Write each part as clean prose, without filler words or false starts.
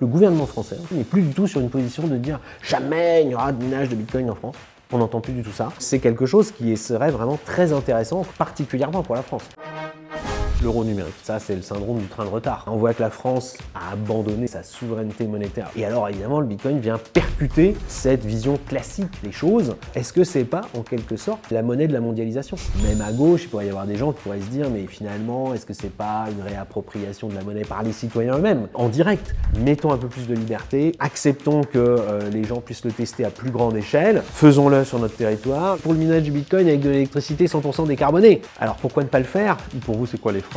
Le gouvernement français n'est plus du tout sur une position de dire jamais il n'y aura de minage de Bitcoin en France. On n'entend plus du tout ça. C'est quelque chose qui serait vraiment très intéressant, particulièrement pour la France. L'euro numérique, ça c'est le syndrome du train de retard. On voit que la France a abandonné sa souveraineté monétaire. Et alors évidemment le Bitcoin vient percuter cette vision classique des choses. Est-ce que c'est pas en quelque sorte la monnaie de la mondialisation? Même à gauche, il pourrait y avoir des gens qui pourraient se dire mais finalement est-ce que c'est pas une réappropriation de la monnaie par les citoyens eux-mêmes? En direct, mettons un peu plus de liberté, acceptons que les gens puissent le tester à plus grande échelle, faisons-le sur notre territoire. Pour le minage du Bitcoin avec de l'électricité 100% décarbonée. Alors pourquoi ne pas le faire? Pour vous, c'est quoi les freins?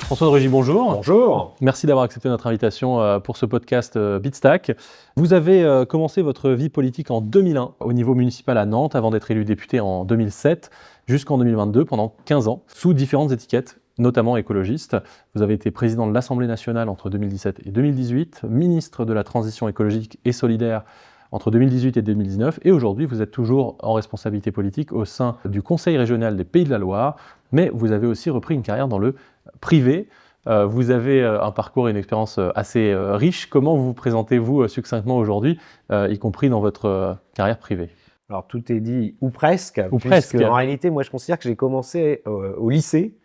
François de Rugy, bonjour. Bonjour. Merci d'avoir accepté notre invitation pour ce podcast Bitstack. Vous avez commencé votre vie politique en 2001 au niveau municipal à Nantes avant d'être élu député en 2007 jusqu'en 2022 pendant 15 ans sous différentes étiquettes, notamment écologiste. Vous avez été président de l'Assemblée nationale entre 2017 et 2018, ministre de la Transition écologique et solidaire entre 2018 et 2019, et aujourd'hui vous êtes toujours en responsabilité politique au sein du Conseil régional des Pays de la Loire, mais vous avez aussi repris une carrière dans le privé. Vous avez un parcours et une expérience assez riche. Comment vous présentez-vous succinctement aujourd'hui, y compris dans votre carrière privée? Alors tout est dit, ou presque, presque. En réalité, moi je considère que j'ai commencé au lycée,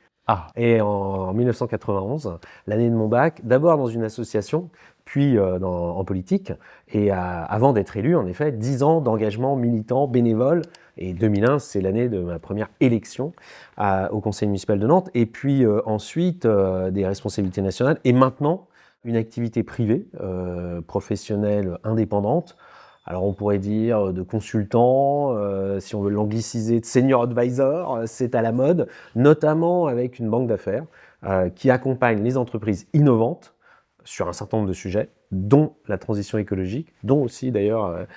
et en 1991, l'année de mon bac, d'abord dans une association, puis en politique, et avant d'être élu, en effet, 10 ans d'engagement militant, bénévole, et 2001, c'est l'année de ma première élection au conseil municipal de Nantes, et puis ensuite des responsabilités nationales, et maintenant une activité privée, professionnelle, indépendante. Alors on pourrait dire de consultant, si on veut l'angliciser, de senior advisor, c'est à la mode, notamment avec une banque d'affaires qui accompagne les entreprises innovantes sur un certain nombre de sujets, dont la transition écologique, dont aussi d'ailleurs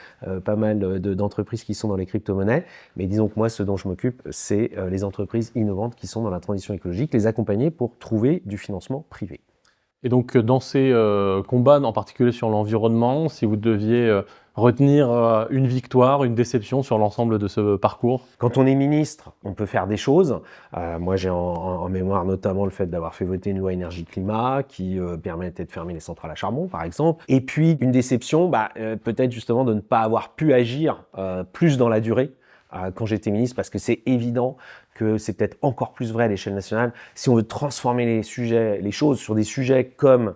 pas mal d'entreprises qui sont dans les crypto-monnaies. Mais disons que moi, ce dont je m'occupe, c'est les entreprises innovantes qui sont dans la transition écologique, les accompagner pour trouver du financement privé. Et donc dans ces combats, en particulier sur l'environnement, si vous deviez retenir une victoire, une déception sur l'ensemble de ce parcours? Quand on est ministre, on peut faire des choses. Moi, j'ai en mémoire notamment le fait d'avoir fait voter une loi énergie-climat qui permettait de fermer les centrales à charbon, par exemple. Et puis, une déception, peut-être justement de ne pas avoir pu agir plus dans la durée quand j'étais ministre, parce que c'est évident que c'est peut-être encore plus vrai à l'échelle nationale. Si on veut transformer les choses sur des sujets comme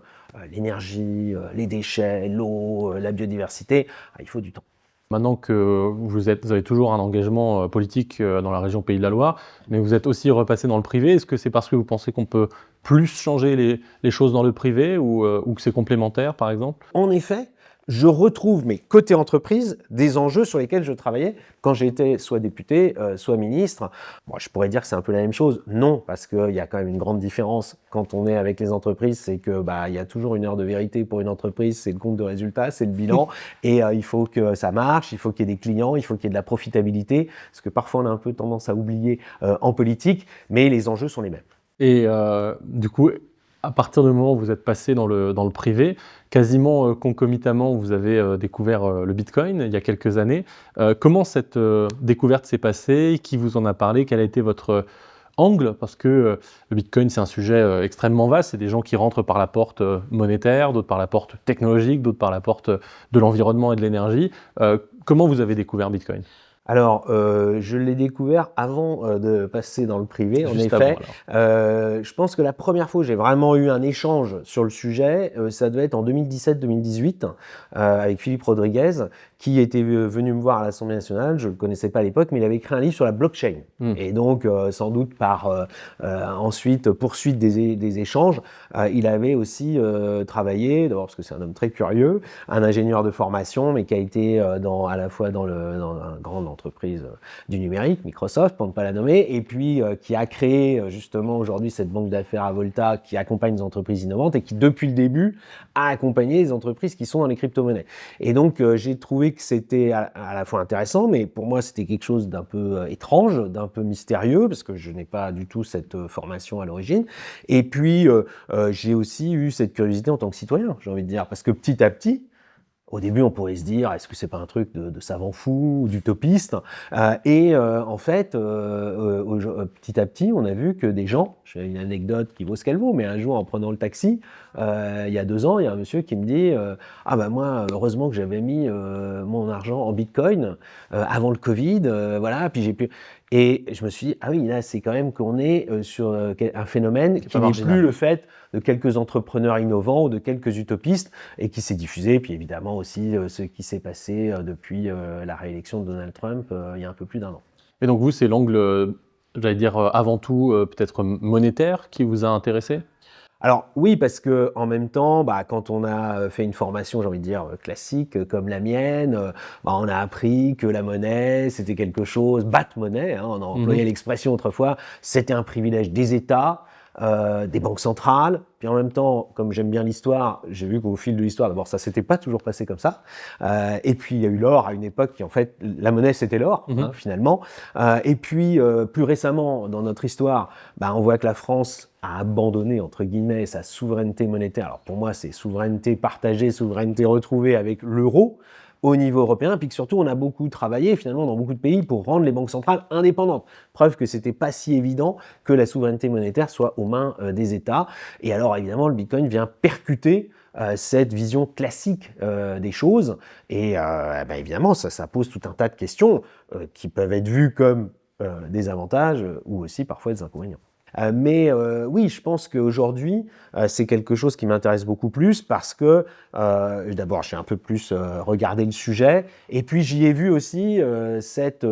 l'énergie, les déchets, l'eau, la biodiversité, il faut du temps. Maintenant que vous avez toujours un engagement politique dans la région Pays de la Loire, mais vous êtes aussi repassé dans le privé, est-ce que c'est parce que vous pensez qu'on peut plus changer les choses dans le privé ou que c'est complémentaire, par exemple? En effet, je retrouve, mais côté entreprise, des enjeux sur lesquels je travaillais quand j'étais soit député, soit ministre. Bon, je pourrais dire que c'est un peu la même chose. Non, parce qu'il y a quand même une grande différence quand on est avec les entreprises, c'est que il y a toujours une heure de vérité pour une entreprise, c'est le compte de résultat, c'est le bilan, et il faut que ça marche, il faut qu'il y ait des clients, il faut qu'il y ait de la profitabilité, ce que parfois on a un peu tendance à oublier en politique, mais les enjeux sont les mêmes. Et du coup, à partir du moment où vous êtes passé dans le privé, quasiment concomitamment, vous avez découvert le Bitcoin il y a quelques années. Comment cette découverte s'est passée? Qui vous en a parlé? Quel a été votre angle? Parce que le Bitcoin, c'est un sujet extrêmement vaste. C'est des gens qui rentrent par la porte monétaire, d'autres par la porte technologique, d'autres par la porte de l'environnement et de l'énergie. Comment vous avez découvert Bitcoin? Alors, je l'ai découvert avant de passer dans le privé, en Juste effet. Avant, Je pense que la première fois où j'ai vraiment eu un échange sur le sujet, ça devait être en 2017-2018, avec Philippe Rodriguez, qui était venu me voir à l'Assemblée nationale. Je ne le connaissais pas à l'époque, mais il avait écrit un livre sur la blockchain. Et donc, sans doute par ensuite poursuite des échanges, il avait aussi travaillé, d'abord parce que c'est un homme très curieux, un ingénieur de formation, mais qui a été à la fois dans un grand entreprise du numérique, Microsoft, pour ne pas la nommer, et puis qui a créé justement aujourd'hui cette banque d'affaires Avolta qui accompagne les entreprises innovantes et qui depuis le début a accompagné les entreprises qui sont dans les crypto-monnaies. Et donc j'ai trouvé que c'était à la fois intéressant, mais pour moi c'était quelque chose d'un peu étrange, d'un peu mystérieux, parce que je n'ai pas du tout cette formation à l'origine. Et puis j'ai aussi eu cette curiosité en tant que citoyen, j'ai envie de dire, parce que petit à petit, Au début, on pourrait se dire, est-ce que c'est pas un truc de savant fou ou d'utopiste? En fait, petit à petit, on a vu que des gens, j'ai une anecdote qui vaut ce qu'elle vaut, mais un jour, en prenant le taxi, il y a 2 ans, il y a un monsieur qui me dit, ah bah moi, heureusement que j'avais mis mon argent en Bitcoin avant le Covid, voilà, puis j'ai pu. Et je me suis dit, ah oui, là, c'est quand même qu'on est sur un phénomène qui n'est plus le fait de quelques entrepreneurs innovants ou de quelques utopistes, et qui s'est diffusé, puis évidemment aussi ce qui s'est passé depuis la réélection de Donald Trump il y a un peu plus d'1 an. Et donc vous, c'est l'angle, j'allais dire avant tout peut-être monétaire qui vous a intéressé? Alors oui, parce que en même temps, quand on a fait une formation, j'ai envie de dire classique comme la mienne, on a appris que la monnaie, c'était quelque chose, monnaie, hein, on a employé l'expression autrefois, c'était un privilège des États, des banques centrales. Puis en même temps, comme j'aime bien l'histoire, j'ai vu qu'au fil de l'histoire, d'abord ça s'était pas toujours passé comme ça. Et puis il y a eu l'or à une époque qui en fait, la monnaie c'était l'or finalement. Et puis plus récemment dans notre histoire, on voit que la France a abandonné entre guillemets sa souveraineté monétaire. Alors pour moi c'est souveraineté partagée, souveraineté retrouvée avec l'euro au niveau européen, puis que surtout on a beaucoup travaillé finalement dans beaucoup de pays pour rendre les banques centrales indépendantes. Preuve que c'était pas si évident que la souveraineté monétaire soit aux mains des États. Et alors évidemment le Bitcoin vient percuter cette vision classique des choses. Et évidemment ça pose tout un tas de questions qui peuvent être vues comme des avantages ou aussi parfois des inconvénients. Oui, je pense qu'aujourd'hui, c'est quelque chose qui m'intéresse beaucoup plus parce que, d'abord, j'ai un peu plus regardé le sujet et puis j'y ai vu aussi cette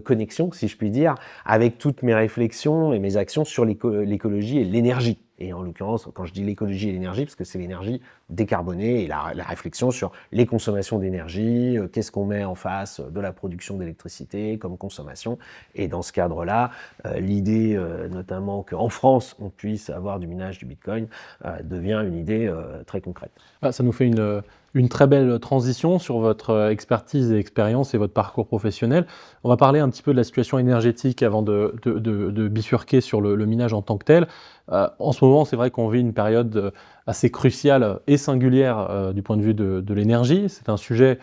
connexion, si je puis dire, avec toutes mes réflexions et mes actions sur l'écologie et l'énergie. Et en l'occurrence, quand je dis l'écologie et l'énergie, parce que c'est l'énergie décarbonée et la réflexion sur les consommations d'énergie, qu'est-ce qu'on met en face de la production d'électricité comme consommation. Et dans ce cadre-là, l'idée notamment qu'en France, on puisse avoir du minage du Bitcoin devient une idée très concrète. Ça nous fait une très belle transition sur votre expertise et expérience et votre parcours professionnel. On va parler un petit peu de la situation énergétique avant de bifurquer sur le minage en tant que tel. En ce moment, c'est vrai qu'on vit une période assez cruciale et singulière du point de vue de l'énergie. C'est un sujet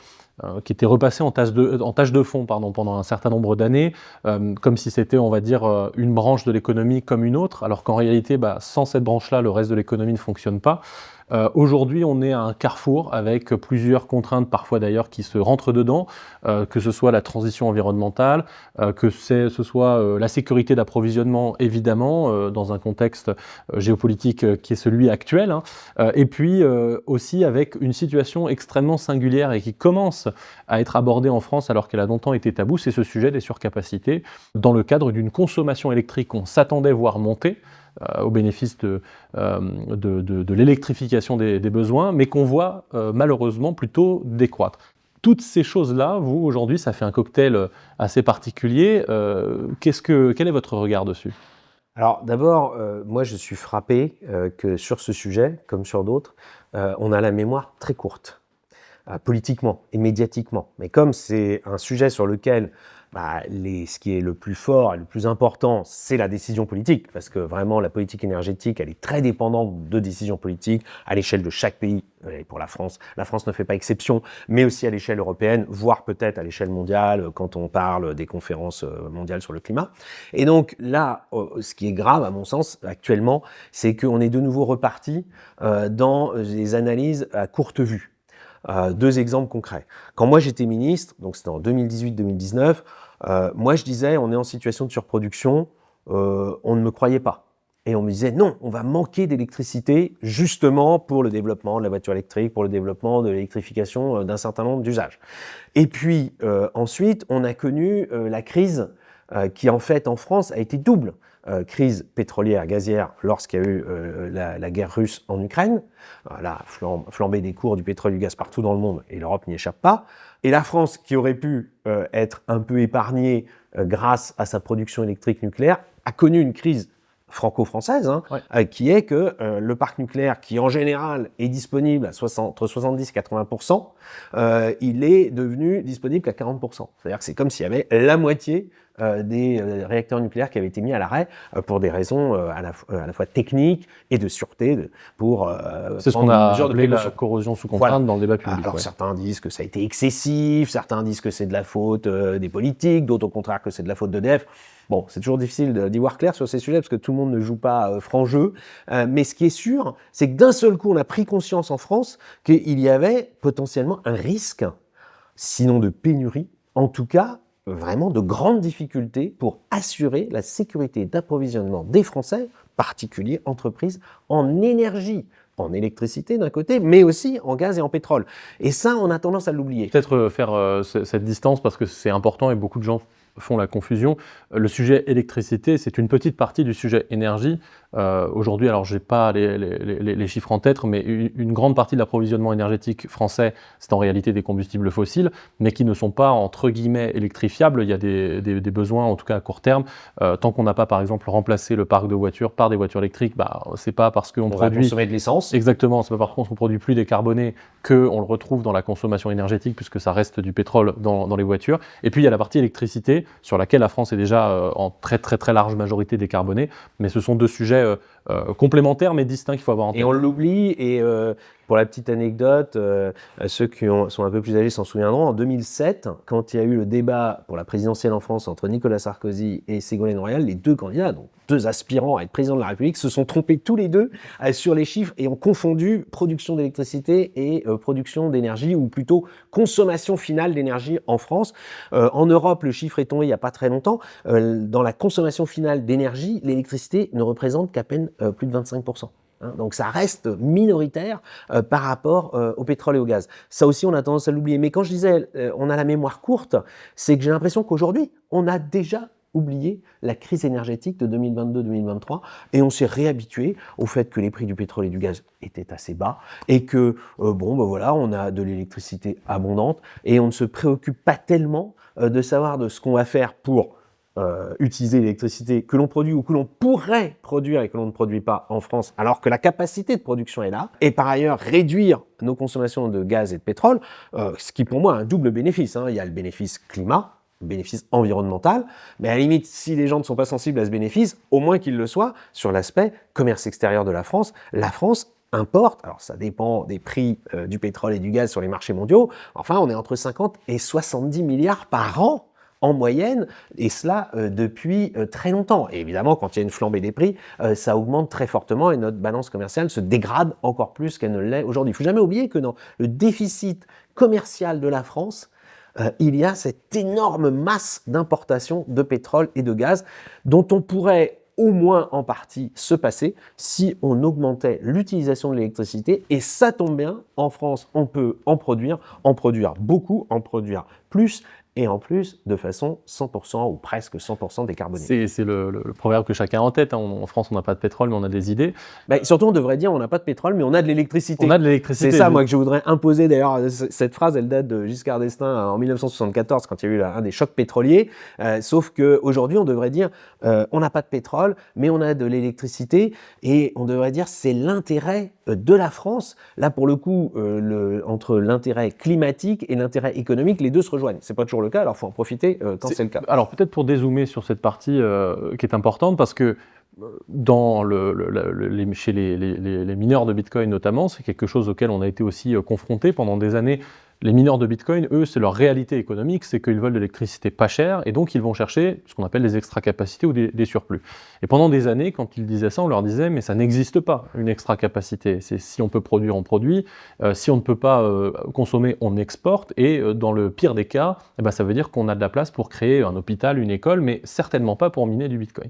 qui était repassé en tâche de fond pendant un certain nombre d'années, comme si c'était, on va dire, une branche de l'économie comme une autre, alors qu'en réalité, sans cette branche-là, le reste de l'économie ne fonctionne pas. Aujourd'hui, on est à un carrefour avec plusieurs contraintes, parfois d'ailleurs, qui se rentrent dedans, que ce soit la transition environnementale, que ce soit la sécurité d'approvisionnement, évidemment, dans un contexte géopolitique qui est celui actuel, et puis aussi avec une situation extrêmement singulière et qui commence à être abordée en France alors qu'elle a longtemps été taboue, c'est ce sujet des surcapacités, dans le cadre d'une consommation électrique qu'on s'attendait voir monter, au bénéfice de l'électrification des besoins, mais qu'on voit malheureusement plutôt décroître. Toutes ces choses-là, vous, aujourd'hui, ça fait un cocktail assez particulier. Quel est votre regard dessus ? Alors d'abord, moi je suis frappé que sur ce sujet, comme sur d'autres, on a la mémoire très courte, politiquement et médiatiquement. Mais comme c'est un sujet sur lequel ce qui est le plus fort et le plus important, c'est la décision politique, parce que vraiment la politique énergétique, elle est très dépendante de décisions politiques à l'échelle de chaque pays. Et pour la France ne fait pas exception, mais aussi à l'échelle européenne, voire peut-être à l'échelle mondiale, quand on parle des conférences mondiales sur le climat. Et donc là, ce qui est grave, à mon sens, actuellement, c'est qu'on est de nouveau reparti dans des analyses à courte vue. 2 exemples concrets. Quand moi j'étais ministre, donc c'était en 2018-2019, moi je disais on est en situation de surproduction, on ne me croyait pas. Et on me disait non, on va manquer d'électricité justement pour le développement de la voiture électrique, pour le développement de l'électrification d'un certain nombre d'usages. Et puis ensuite, on a connu la crise qui en fait en France a été double. Crise pétrolière, gazière, lorsqu'il y a eu la guerre russe en Ukraine, la flambée des cours du pétrole et du gaz partout dans le monde, et l'Europe n'y échappe pas. Et la France, qui aurait pu être un peu épargnée grâce à sa production électrique nucléaire, a connu une crise franco-française, qui est que le parc nucléaire, qui en général est disponible entre 70 et 80%, il est devenu disponible qu'à 40%. C'est-à-dire que c'est comme s'il y avait la moitié des réacteurs nucléaires qui avaient été mis à l'arrêt pour des raisons à la fois techniques et de sûreté pour c'est ce qu'on a appelé la corrosion sous contrainte dans le débat public. Alors certains disent que ça a été excessif, certains disent que c'est de la faute des politiques, d'autres au contraire que c'est de la faute d'EDF. Bon, c'est toujours difficile d'y voir clair sur ces sujets parce que tout le monde ne joue pas franc jeu. Mais ce qui est sûr, c'est que d'un seul coup, on a pris conscience en France qu'il y avait potentiellement un risque, sinon de pénurie, en tout cas vraiment de grandes difficultés pour assurer la sécurité d'approvisionnement des Français, particuliers, entreprises, en énergie, en électricité d'un côté, mais aussi en gaz et en pétrole. Et ça, on a tendance à l'oublier. Peut-être faire cette distance parce que c'est important et beaucoup de gens font la confusion. Le sujet électricité, c'est une petite partie du sujet énergie. Aujourd'hui, alors j'ai pas les chiffres en tête, mais une grande partie de l'approvisionnement énergétique français, c'est en réalité des combustibles fossiles, mais qui ne sont pas entre guillemets électrifiables. Il y a des besoins, en tout cas à court terme. Tant qu'on n'a pas, par exemple, remplacé le parc de voitures par des voitures électriques, c'est pas parce qu'on produit va consommer de l'essence. Exactement, c'est pas parce qu'on produit plus décarboné qu'on le retrouve dans la consommation énergétique, puisque ça reste du pétrole dans les voitures. Et puis il y a la partie électricité, sur laquelle la France est déjà en très très très large majorité décarbonée, mais ce sont deux sujets complémentaires mais distincts qu'il faut avoir en tête. Et on l'oublie, et pour la petite anecdote, ceux qui sont un peu plus âgés s'en souviendront, en 2007, quand il y a eu le débat pour la présidentielle en France entre Nicolas Sarkozy et Ségolène Royal, les deux candidats, donc deux aspirants à être président de la République, se sont trompés tous les deux sur les chiffres et ont confondu production d'électricité et production d'énergie, ou plutôt consommation finale d'énergie en France. En Europe, le chiffre est tombé il n'y a pas très longtemps. Dans la consommation finale d'énergie, l'électricité ne représente qu'à peine plus de 25%. Donc ça reste minoritaire par rapport au pétrole et au gaz. Ça aussi, on a tendance à l'oublier. Mais quand je disais on a la mémoire courte, c'est que j'ai l'impression qu'aujourd'hui, on a déjà oublié la crise énergétique de 2022-2023 et on s'est réhabitué au fait que les prix du pétrole et du gaz étaient assez bas et que, voilà, on a de l'électricité abondante et on ne se préoccupe pas tellement de savoir de ce qu'on va faire pour utiliser l'électricité que l'on produit ou que l'on pourrait produire et que l'on ne produit pas en France, alors que la capacité de production est là, et par ailleurs réduire nos consommations de gaz et de pétrole, ce qui pour moi a un double bénéfice. Il y a le bénéfice climat, le bénéfice environnemental, mais à la limite, si les gens ne sont pas sensibles à ce bénéfice, au moins qu'ils le soient sur l'aspect commerce extérieur de la France. La France importe, alors ça dépend des prix du pétrole et du gaz sur les marchés mondiaux, enfin on est entre 50 et 70 milliards par an en moyenne, et cela depuis très longtemps. Et évidemment, quand il y a une flambée des prix, ça augmente très fortement et notre balance commerciale se dégrade encore plus qu'elle ne l'est aujourd'hui. Il ne faut jamais oublier que dans le déficit commercial de la France, il y a cette énorme masse d'importation de pétrole et de gaz dont on pourrait au moins en partie se passer si on augmentait l'utilisation de l'électricité. Et ça tombe bien, en France, on peut en produire beaucoup, en produire plus, et en plus de façon 100% ou presque 100% décarbonée. C'est le proverbe que chacun a en tête. En France, on n'a pas de pétrole, mais on a des idées. Surtout, on devrait dire on n'a pas de pétrole, mais on a de l'électricité. On a de l'électricité. C'est ça, moi, que je voudrais imposer. D'ailleurs, cette phrase, elle date de Giscard d'Estaing en 1974, quand il y a eu un des chocs pétroliers. Sauf qu'aujourd'hui, on devrait dire on n'a pas de pétrole, mais on a de l'électricité. Et on devrait dire c'est l'intérêt de la France. Là, pour le coup, entre l'intérêt climatique et l'intérêt économique, les deux se rejoignent. C'est pas toujours le cas, alors il faut en profiter quand c'est le cas. Alors peut-être pour dézoomer sur cette partie qui est importante, parce que chez les mineurs de Bitcoin notamment, c'est quelque chose auquel on a été aussi confronté pendant des années. Les mineurs de Bitcoin, eux, c'est leur réalité économique, c'est qu'ils veulent de l'électricité pas chère, et donc ils vont chercher ce qu'on appelle des extra-capacités ou des surplus. Et pendant des années, quand ils disaient ça, on leur disait « mais ça n'existe pas, une extra-capacité. C'est si on peut produire, on produit. Si on ne peut pas consommer, on exporte. Et dans le pire des cas, ça veut dire qu'on a de la place pour créer un hôpital, une école, mais certainement pas pour miner du Bitcoin. »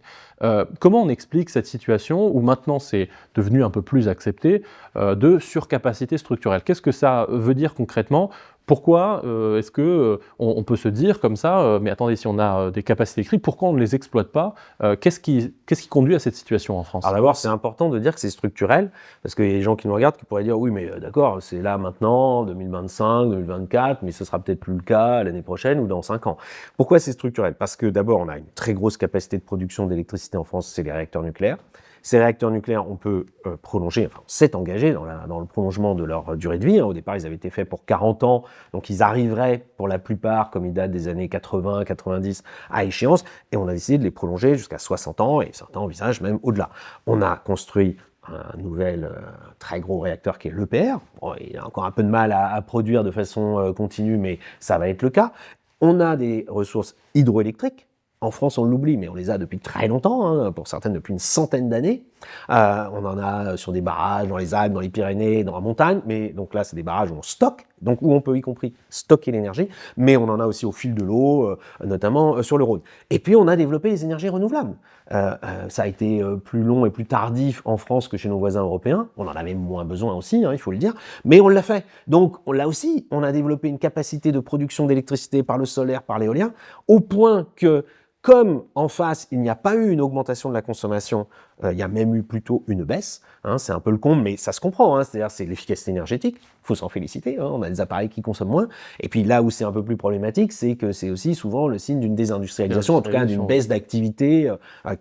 Comment on explique cette situation où maintenant c'est devenu un peu plus accepté de surcapacité structurelle? Qu'est-ce que ça veut dire concrètement? Pourquoi est-ce qu'on peut se dire comme ça, mais attendez, si on a des capacités électriques, pourquoi on ne les exploite pas? Qu'est-ce qui conduit à cette situation en France? Alors d'abord, c'est important de dire que c'est structurel, parce qu'il y a des gens qui nous regardent qui pourraient dire oui, mais d'accord, c'est là maintenant, 2025, 2024, mais ce sera peut-être plus le cas l'année prochaine ou dans 5 ans. Pourquoi c'est structurel? Parce que d'abord, on a une très grosse capacité de production d'électricité en France, c'est les réacteurs nucléaires. Ces réacteurs nucléaires, on peut prolonger, enfin, on s'est engagé dans le prolongement de leur durée de vie. Au départ, ils avaient été faits pour 40 ans, donc ils arriveraient pour la plupart, comme ils datent des années 80, 90, à échéance, et on a décidé de les prolonger jusqu'à 60 ans, et certains envisagent même au-delà. On a construit un nouvel très gros réacteur qui est l'EPR. Bon, il a encore un peu de mal à produire de façon continue, mais ça va être le cas. On a des ressources hydroélectriques. En France, on l'oublie, mais on les a depuis très longtemps, hein, pour certaines depuis une centaine d'années. On en a sur des barrages, dans les Alpes, dans les Pyrénées, dans la montagne, mais donc là, c'est des barrages où on stocke, donc où on peut y compris stocker l'énergie, mais on en a aussi au fil de l'eau, notamment sur le Rhône. Et puis, on a développé les énergies renouvelables. Ça a été plus long et plus tardif en France que chez nos voisins européens. On en avait moins besoin aussi, hein, il faut le dire, mais on l'a fait. Donc, là aussi, on a développé une capacité de production d'électricité par le solaire, par l'éolien, au point que comme en face, il n'y a pas eu une augmentation de la consommation, il y a même eu plutôt une baisse, hein, c'est un peu le comble, mais ça se comprend, hein, c'est-à-dire c'est l'efficacité énergétique, il faut s'en féliciter, hein, on a des appareils qui consomment moins, et puis là où c'est un peu plus problématique, c'est que c'est aussi souvent le signe d'une désindustrialisation, en tout cas d'une baisse d'activité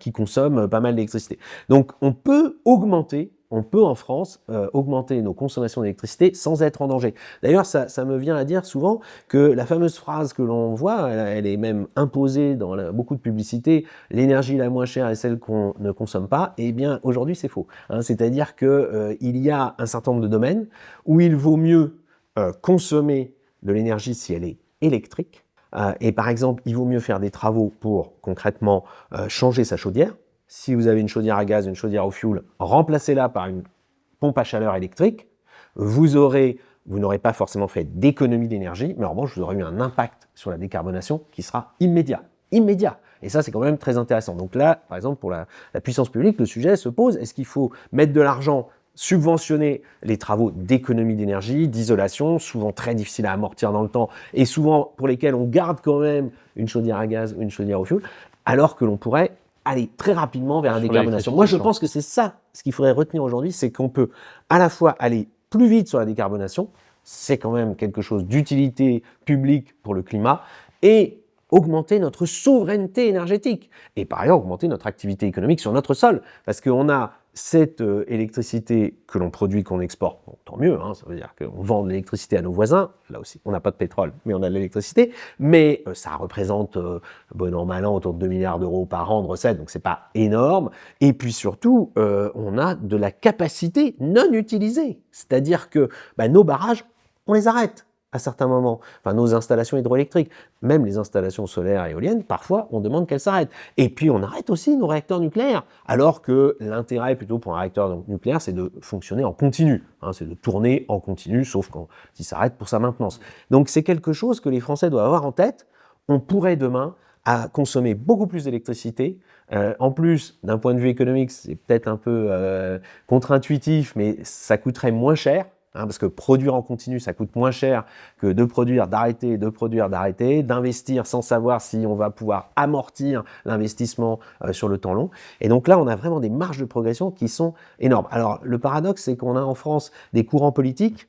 qui consomme pas mal d'électricité. Donc on peut en France augmenter nos consommations d'électricité sans être en danger. D'ailleurs, ça me vient à dire souvent que la fameuse phrase que l'on voit, elle est même imposée dans beaucoup de publicités, l'énergie la moins chère est celle qu'on ne consomme pas. Eh bien, aujourd'hui, c'est faux. Hein, c'est-à-dire que il y a un certain nombre de domaines où il vaut mieux consommer de l'énergie si elle est électrique. Et par exemple, il vaut mieux faire des travaux pour concrètement changer sa chaudière. Si vous avez une chaudière à gaz, une chaudière au fioul, remplacez-la par une pompe à chaleur électrique. Vous n'aurez pas forcément fait d'économie d'énergie, mais en revanche, vous aurez eu un impact sur la décarbonation qui sera immédiat. Immédiat. Et ça, c'est quand même très intéressant. Donc là, par exemple, pour la puissance publique, le sujet se pose, est-ce qu'il faut mettre de l'argent, subventionner les travaux d'économie d'énergie, d'isolation, souvent très difficiles à amortir dans le temps, et souvent pour lesquels on garde quand même une chaudière à gaz ou une chaudière au fioul, alors que l'on pourrait aller très rapidement vers la décarbonation. Moi, je pense que c'est ça, ce qu'il faudrait retenir aujourd'hui, c'est qu'on peut à la fois aller plus vite sur la décarbonation, c'est quand même quelque chose d'utilité publique pour le climat, et augmenter notre souveraineté énergétique, et par ailleurs augmenter notre activité économique sur notre sol, parce qu'on a cette électricité que l'on produit, qu'on exporte, bon, tant mieux, hein, ça veut dire qu'on vend de l'électricité à nos voisins, là aussi, on n'a pas de pétrole, mais on a de l'électricité, mais ça représente, bon an, mal an, autour de 2 milliards d'euros par an de recettes, donc c'est pas énorme, et puis surtout, on a de la capacité non utilisée, c'est-à-dire que nos barrages, on les arrête à certains moments, enfin nos installations hydroélectriques, même les installations solaires et éoliennes, parfois on demande qu'elles s'arrêtent. Et puis on arrête aussi nos réacteurs nucléaires, alors que l'intérêt plutôt pour un réacteur nucléaire, c'est de fonctionner en continu, hein, c'est de tourner en continu, sauf quand il s'arrête pour sa maintenance. Donc c'est quelque chose que les Français doivent avoir en tête. On pourrait demain consommer beaucoup plus d'électricité. En plus, d'un point de vue économique, c'est peut-être un peu contre-intuitif, mais ça coûterait moins cher. Hein, parce que produire en continu, ça coûte moins cher que de produire, d'arrêter, d'investir sans savoir si on va pouvoir amortir l'investissement sur le temps long. Et donc là, on a vraiment des marges de progression qui sont énormes. Alors, le paradoxe, c'est qu'on a en France des courants politiques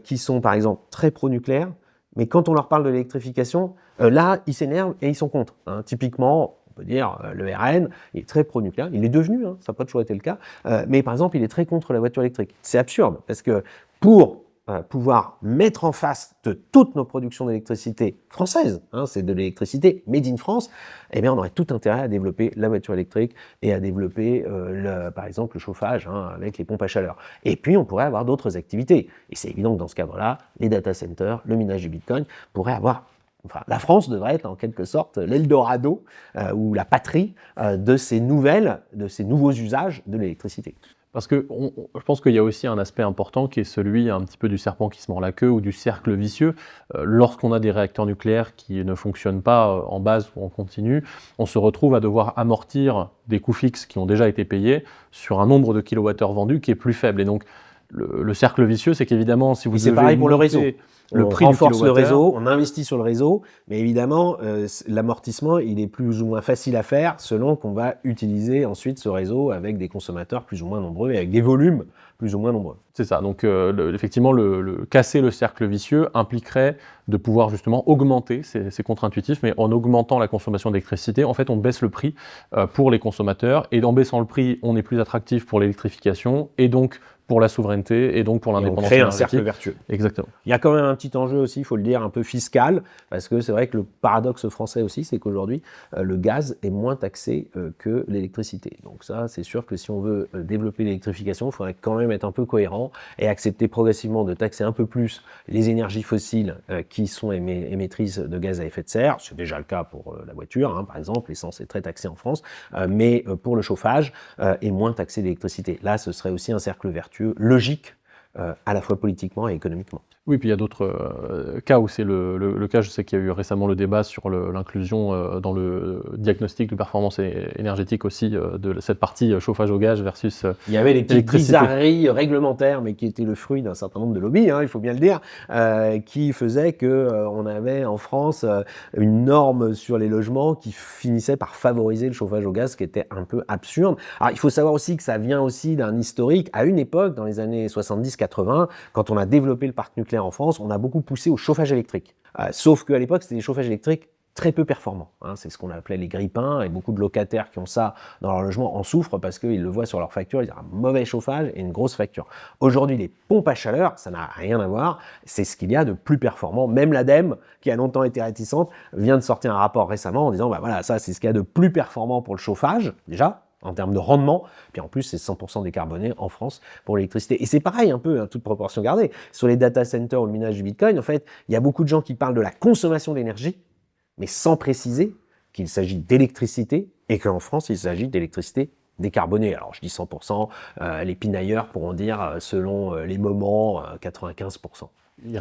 qui sont, par exemple, très pro-nucléaires, mais quand on leur parle de l'électrification, là, ils s'énervent et ils sont contre. Hein. Typiquement, on peut dire, le RN, il est très pro-nucléaire, il est devenu, hein, ça n'a pas toujours été le cas, mais par exemple, il est très contre la voiture électrique. C'est absurde, parce que pour pouvoir mettre en face de toutes nos productions d'électricité françaises, hein, c'est de l'électricité made in France, eh bien on aurait tout intérêt à développer la voiture électrique et à développer par exemple le chauffage, hein, avec les pompes à chaleur. Et puis on pourrait avoir d'autres activités. Et c'est évident que dans ce cadre-là, les data centers, le minage du Bitcoin pourraient avoir... Enfin, la France devrait être en quelque sorte l'Eldorado ou la patrie de ces nouveaux usages de l'électricité. Parce que je pense qu'il y a aussi un aspect important qui est celui un petit peu du serpent qui se mord la queue ou du cercle vicieux. Lorsqu'on a des réacteurs nucléaires qui ne fonctionnent pas en base ou en continu, on se retrouve à devoir amortir des coûts fixes qui ont déjà été payés sur un nombre de kilowattheures vendus qui est plus faible. Et donc, Le cercle vicieux, c'est qu'évidemment, si vous c'est devez pareil pour le monter réseau. le On prix renforce du le kilowattheure, réseau, on investit sur le réseau, mais évidemment, l'amortissement, il est plus ou moins facile à faire selon qu'on va utiliser ensuite ce réseau avec des consommateurs plus ou moins nombreux et avec des volumes plus ou moins nombreux. c'est ça. Donc, effectivement, casser le cercle vicieux impliquerait de pouvoir justement augmenter, c'est contre-intuitif, mais en augmentant la consommation d'électricité, en fait, on baisse le prix pour les consommateurs, et en baissant le prix, on est plus attractif pour l'électrification, et donc pour la souveraineté, et donc pour Et on l'indépendance crée un énergétique. cercle vertueux. Exactement. Il y a quand même un petit enjeu aussi, il faut le dire, un peu fiscal, parce que c'est vrai que le paradoxe français aussi, c'est qu'aujourd'hui, le gaz est moins taxé que l'électricité. Donc ça, c'est sûr que si on veut développer l'électrification, il faudrait quand même être un peu cohérent et accepter progressivement de taxer un peu plus les énergies fossiles qui sont émettrices de gaz à effet de serre. C'est déjà le cas pour la voiture, hein, par exemple, l'essence est très taxée en France, mais pour le chauffage, et moins taxer l'électricité. Là, ce serait aussi un cercle vertueux logique, à la fois politiquement et économiquement. Oui, puis il y a d'autres cas où c'est le cas. Je sais qu'il y a eu récemment le débat sur l'inclusion dans le diagnostic de performance énergétique aussi de cette partie chauffage au gaz versus Il y avait les petites électricité. bizarreries réglementaires, mais qui étaient le fruit d'un certain nombre de lobbies, hein, il faut bien le dire, qui faisaient que on avait en France une norme sur les logements qui finissait par favoriser le chauffage au gaz, ce qui était un peu absurde. Alors il faut savoir aussi que ça vient aussi d'un historique. À une époque, dans les années 70-80, quand on a développé le parc nucléaire en France, on a beaucoup poussé au chauffage électrique. Sauf qu'à l'époque, c'était des chauffages électriques très peu performants. Hein. C'est ce qu'on appelait les grippins, et beaucoup de locataires qui ont ça dans leur logement en souffrent parce qu'ils le voient sur leur facture, ils ont un mauvais chauffage et une grosse facture. Aujourd'hui, les pompes à chaleur, ça n'a rien à voir, c'est ce qu'il y a de plus performant. Même l'ADEME, qui a longtemps été réticente, vient de sortir un rapport récemment en disant, bah voilà, ça c'est ce qu'il y a de plus performant pour le chauffage, déjà, en termes de rendement, puis en plus c'est 100% décarboné en France pour l'électricité. Et c'est pareil un peu, hein, toute proportion gardée. Sur les data centers ou le minage du Bitcoin, en fait, il y a beaucoup de gens qui parlent de la consommation d'énergie, mais sans préciser qu'il s'agit d'électricité et qu'en France, il s'agit d'électricité décarbonée. Alors je dis 100%, les pinailleurs pourront dire, selon les moments, 95%.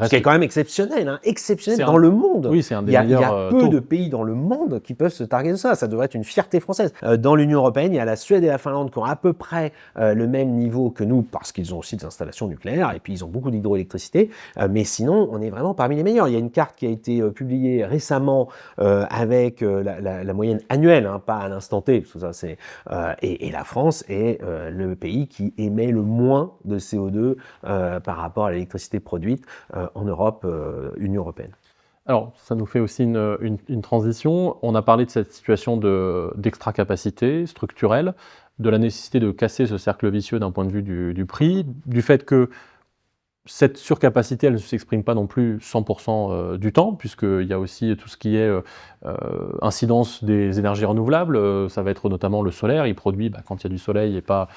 Ce qui est quand même exceptionnel, hein, exceptionnel dans le monde. Oui, c'est un des il y a meilleurs peu taux. de pays dans le monde qui peuvent se targuer de ça. Ça devrait être une fierté française. Dans l'Union européenne, il y a la Suède et la Finlande qui ont à peu près le même niveau que nous, parce qu'ils ont aussi des installations nucléaires, et puis ils ont beaucoup d'hydroélectricité. Mais sinon, on est vraiment parmi les meilleurs. Il y a une carte qui a été publiée récemment avec la moyenne annuelle, hein, pas à l'instant T, parce que ça, c'est, et la France est le pays qui émet le moins de CO2 par rapport à l'électricité produite en Europe, Union européenne. Alors, ça nous fait aussi une transition. On a parlé de cette situation d'extra-capacité structurelle, de la nécessité de casser ce cercle vicieux d'un point de vue du prix, du fait que cette surcapacité, elle ne s'exprime pas non plus 100% du temps, puisqu'il y a aussi tout ce qui est incidence des énergies renouvelables. Ça va être notamment le solaire, il produit quand il y a du soleil et pas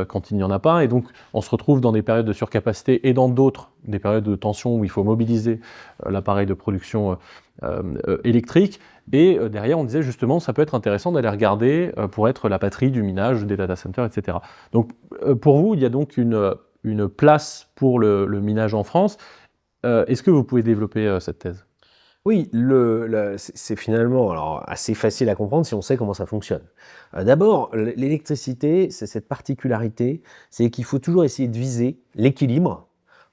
quand il n'y en a pas. Et donc, on se retrouve dans des périodes de surcapacité et dans d'autres, des périodes de tension où il faut mobiliser l'appareil de production électrique. Et derrière, on disait justement, ça peut être intéressant d'aller regarder pour être la patrie du minage, des data centers, etc. Donc, pour vous, il y a donc une place pour le minage en France. Est-ce que vous pouvez développer cette thèse ? Oui, c'est finalement alors, assez facile à comprendre si on sait comment ça fonctionne. D'abord, l'électricité, c'est cette particularité, c'est qu'il faut toujours essayer de viser l'équilibre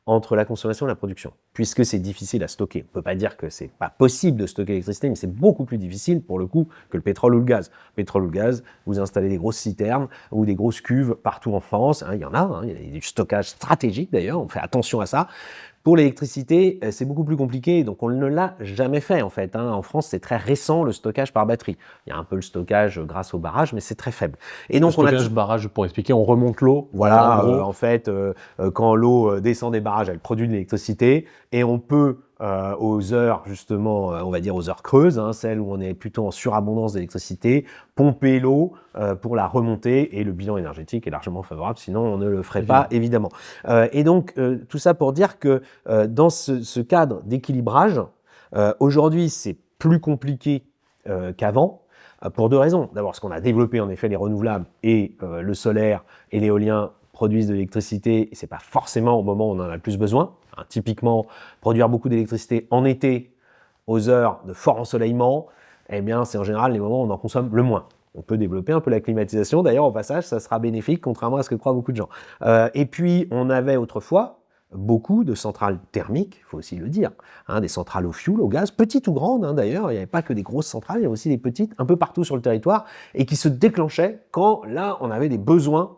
entre la consommation et la production, puisque c'est difficile à stocker. On ne peut pas dire que c'est pas possible de stocker l'électricité, mais c'est beaucoup plus difficile pour le coup que le pétrole ou le gaz. Pétrole ou le gaz, vous installez des grosses citernes ou des grosses cuves partout en France, hein, il y en a, hein, il y a du stockage stratégique d'ailleurs, on fait attention à ça. Pour l'électricité, c'est beaucoup plus compliqué, donc on ne l'a jamais fait en fait. Hein. En France, c'est très récent le stockage par batterie. Il y a un peu le stockage grâce au barrage, mais c'est très faible. Et donc le stockage barrage, pour expliquer, on remonte l'eau. Voilà, en fait, quand l'eau descend des barrages, elle produit de l'électricité, et on peut aux heures justement, on va dire aux heures creuses, hein, celles où on est plutôt en surabondance d'électricité, pomper l'eau pour la remonter, et le bilan énergétique est largement favorable, sinon on ne le ferait pas, évidemment. Et donc, tout ça pour dire que dans ce cadre d'équilibrage, aujourd'hui c'est plus compliqué qu'avant, pour deux raisons. D'abord, parce qu'on a développé en effet les renouvelables, et le solaire et l'éolien produisent de l'électricité, et c'est pas forcément au moment où on en a le plus besoin. Hein, typiquement, produire beaucoup d'électricité en été, aux heures de fort ensoleillement, eh bien, c'est en général les moments où on en consomme le moins. On peut développer un peu la climatisation. D'ailleurs, au passage, ça sera bénéfique, contrairement à ce que croient beaucoup de gens. Et puis, on avait autrefois beaucoup de centrales thermiques, il faut aussi le dire, des centrales au fioul, au gaz, petites ou grandes d'ailleurs. Il n'y avait pas que des grosses centrales, il y avait aussi des petites, un peu partout sur le territoire, et qui se déclenchaient quand, là, on avait des besoins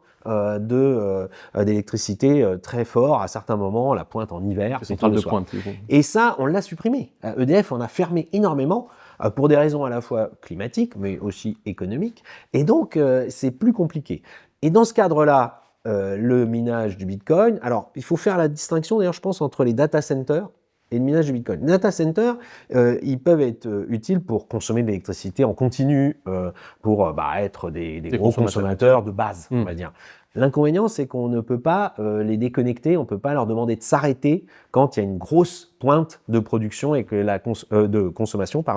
d'électricité très fort à certains moments, la pointe en hiver. Centrale de pointe. Et ça, on l'a supprimé. EDF en a fermé énormément pour des raisons à la fois climatiques, mais aussi économiques. Et donc, c'est plus compliqué. Et dans ce cadre-là, le minage du Bitcoin, alors il faut faire la distinction, d'ailleurs, je pense, entre les data centers et le minage du Bitcoin. Les data centers, ils peuvent être utiles pour consommer de l'électricité en continu, pour être des gros consommateurs de base, on va dire. L'inconvénient, c'est qu'on ne peut pas les déconnecter, on ne peut pas leur demander de s'arrêter quand il y a une grosse pointe de production et que de consommation, que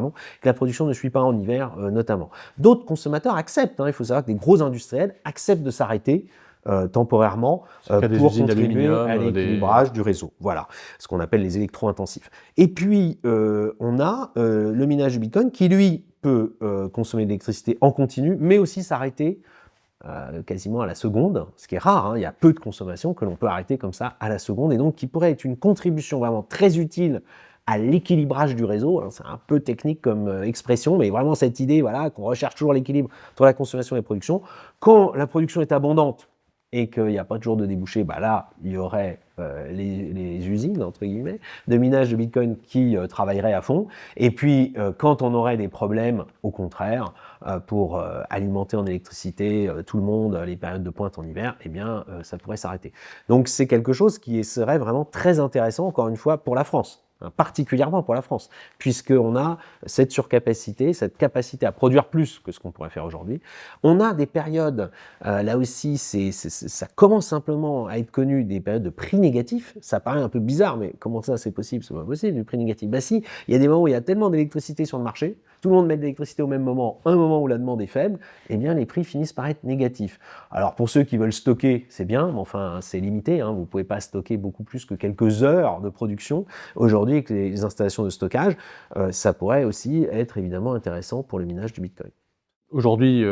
la production ne suit pas en hiver, notamment. D'autres consommateurs acceptent, il faut savoir que des gros industriels acceptent de s'arrêter temporairement pour contribuer à l'équilibrage du réseau. Voilà, ce qu'on appelle les électro-intensifs. Et puis, on a le minage du Bitcoin qui, lui, peut consommer de l'électricité en continu, mais aussi s'arrêter quasiment à la seconde, ce qui est rare. Il y a peu de consommation que l'on peut arrêter comme ça à la seconde, et donc qui pourrait être une contribution vraiment très utile à l'équilibrage du réseau. C'est un peu technique comme expression, mais vraiment cette idée qu'on recherche toujours l'équilibre entre la consommation et la production. Quand la production est abondante, et qu'il n'y a pas toujours de débouchés, là, il y aurait les usines, entre guillemets, de minage de Bitcoin qui travailleraient à fond. Et puis, quand on aurait des problèmes, au contraire, pour alimenter en électricité tout le monde, les périodes de pointe en hiver, ça pourrait s'arrêter. Donc, c'est quelque chose qui serait vraiment très intéressant, encore une fois, pour la France. Particulièrement pour la France, puisqu'on a cette surcapacité, cette capacité à produire plus que ce qu'on pourrait faire aujourd'hui. On a des périodes, là aussi, ça commence simplement à être connu, des périodes de prix négatifs. Ça paraît un peu bizarre, mais comment ça c'est possible? C'est pas possible, du prix négatif. Si, il y a des moments où il y a tellement d'électricité sur le marché, tout le monde met de l'électricité au même moment, un moment où la demande est faible, les prix finissent par être négatifs. Alors pour ceux qui veulent stocker, c'est bien, mais enfin c'est limité, vous ne pouvez pas stocker beaucoup plus que quelques heures de production. Aujourd'hui, avec les installations de stockage, ça pourrait aussi être évidemment intéressant pour le minage du Bitcoin. Aujourd'hui,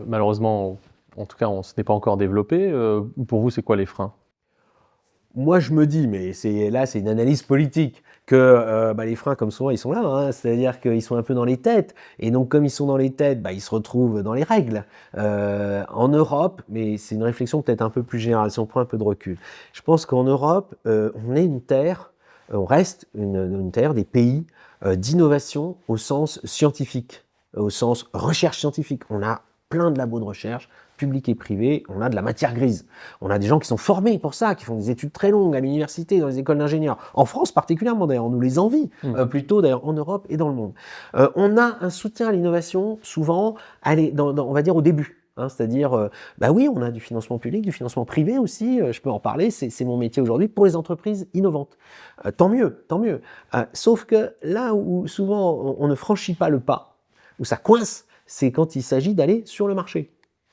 malheureusement, en tout cas, ce n'est pas encore développé. Pour vous, c'est quoi les freins ? Moi, je me dis, mais c'est une analyse politique, que les freins, comme souvent, ils sont là, c'est-à-dire qu'ils sont un peu dans les têtes, et donc comme ils sont dans les têtes, ils se retrouvent dans les règles. En Europe, mais c'est une réflexion peut-être un peu plus générale, si on prend un peu de recul, je pense qu'en Europe, on reste une terre des pays d'innovation au sens scientifique, au sens recherche scientifique. On a plein de labos de recherche, publics et privés, on a de la matière grise. On a des gens qui sont formés pour ça, qui font des études très longues à l'université, dans les écoles d'ingénieurs. En France particulièrement d'ailleurs, on nous les envie, plutôt d'ailleurs en Europe et dans le monde. On a un soutien à l'innovation souvent, on va dire au début. C'est-à-dire, oui, on a du financement public, du financement privé aussi, je peux en parler, c'est mon métier aujourd'hui, pour les entreprises innovantes. Tant mieux, tant mieux. Sauf que là où souvent on ne franchit pas le pas, où ça coince, c'est quand il s'agit d'aller sur le marché.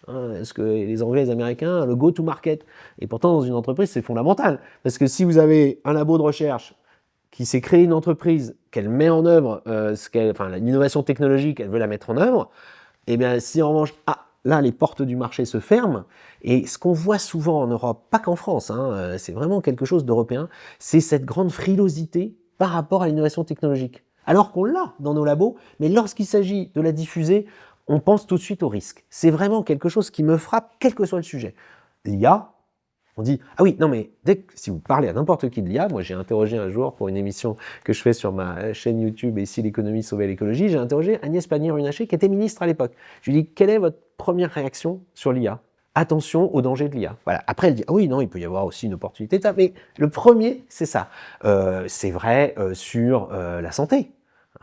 Est-ce que les Anglais et les Américains, le go-to-market, et pourtant dans une entreprise c'est fondamental, parce que si vous avez un labo de recherche qui s'est créé une entreprise, qu'elle met en œuvre, l'innovation technologique, elle veut la mettre en œuvre, si en revanche, là, les portes du marché se ferment, et ce qu'on voit souvent en Europe, pas qu'en France, c'est vraiment quelque chose d'européen, c'est cette grande frilosité par rapport à l'innovation technologique. Alors qu'on l'a dans nos labos, mais lorsqu'il s'agit de la diffuser, on pense tout de suite au risque. C'est vraiment quelque chose qui me frappe, quel que soit le sujet. L'IA, on dit, ah oui, non mais si vous parlez à n'importe qui de l'IA, moi j'ai interrogé un jour pour une émission que je fais sur ma chaîne YouTube et si l'économie sauvait l'écologie, j'ai interrogé Agnès Pannier-Runacher qui était ministre à l'époque. Je lui ai dit, quelle est votre première réaction sur l'IA? Attention au danger de l'IA. Voilà. Après, elle dit, ah oui, non, il peut y avoir aussi une opportunité, mais le premier, c'est ça. C'est vrai sur la santé.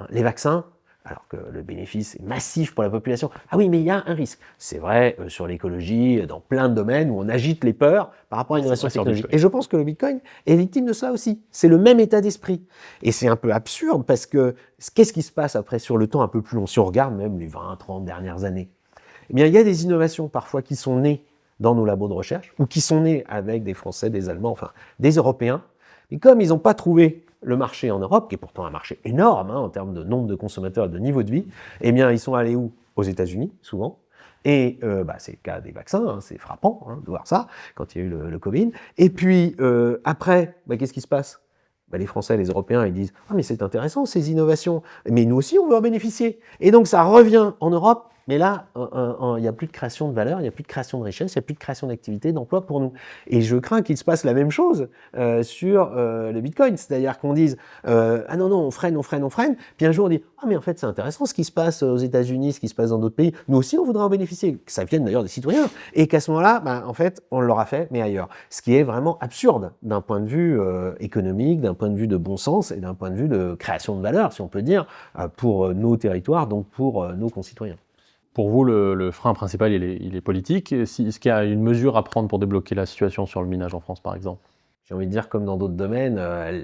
Les vaccins, alors que le bénéfice est massif pour la population. Ah oui, mais il y a un risque. C'est vrai sur l'écologie, dans plein de domaines où on agite les peurs par rapport à l'innovation technologique. Et je pense que le Bitcoin est victime de cela aussi. C'est le même état d'esprit. Et c'est un peu absurde parce que qu'est-ce qui se passe après sur le temps un peu plus long? Si on regarde même les 20, 30 dernières années, il y a des innovations parfois qui sont nées dans nos labos de recherche ou qui sont nées avec des Français, des Allemands, enfin des Européens. Et comme ils n'ont pas trouvé le marché en Europe, qui est pourtant un marché énorme en termes de nombre de consommateurs et de niveau de vie, ils sont allés où? Aux États-Unis, souvent. Et c'est le cas des vaccins, hein, c'est frappant de voir ça, quand il y a eu le Covid. Et puis après, qu'est-ce qui se passe ? Les Français, les Européens, ils disent « Ah mais c'est intéressant ces innovations, mais nous aussi on veut en bénéficier ». Et donc ça revient en Europe, mais là, il n'y a plus de création de valeur, il n'y a plus de création de richesse, il n'y a plus de création d'activité, d'emploi pour nous. Et je crains qu'il se passe la même chose sur le Bitcoin, c'est-à-dire qu'on dise ah non, on freine, puis un jour on dit « Ah mais en fait c'est intéressant ce qui se passe aux États-Unis, ce qui se passe dans d'autres pays, nous aussi on voudrait en bénéficier », que ça vienne d'ailleurs des citoyens, et qu'à ce moment-là, en fait, on l'aura fait, mais ailleurs. Ce qui est vraiment absurde d'un point de vue économique, d'un point de vue de bon sens et d'un point de vue de création de valeur, si on peut dire, pour nos territoires, donc pour nos concitoyens. Pour vous, le frein principal, il est politique. Est-ce qu'il y a une mesure à prendre pour débloquer la situation sur le minage en France, par exemple ? J'ai envie de dire, comme dans d'autres domaines,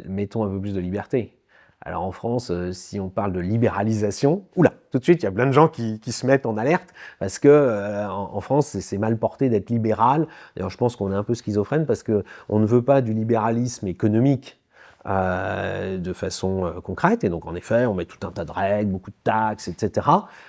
mettons un peu plus de liberté. Alors en France, si on parle de libéralisation, tout de suite, il y a plein de gens qui se mettent en alerte, parce que en France, c'est mal porté d'être libéral. D'ailleurs, je pense qu'on est un peu schizophrène, parce qu'on ne veut pas du libéralisme économique, de façon concrète, et donc en effet on met tout un tas de règles, beaucoup de taxes, etc.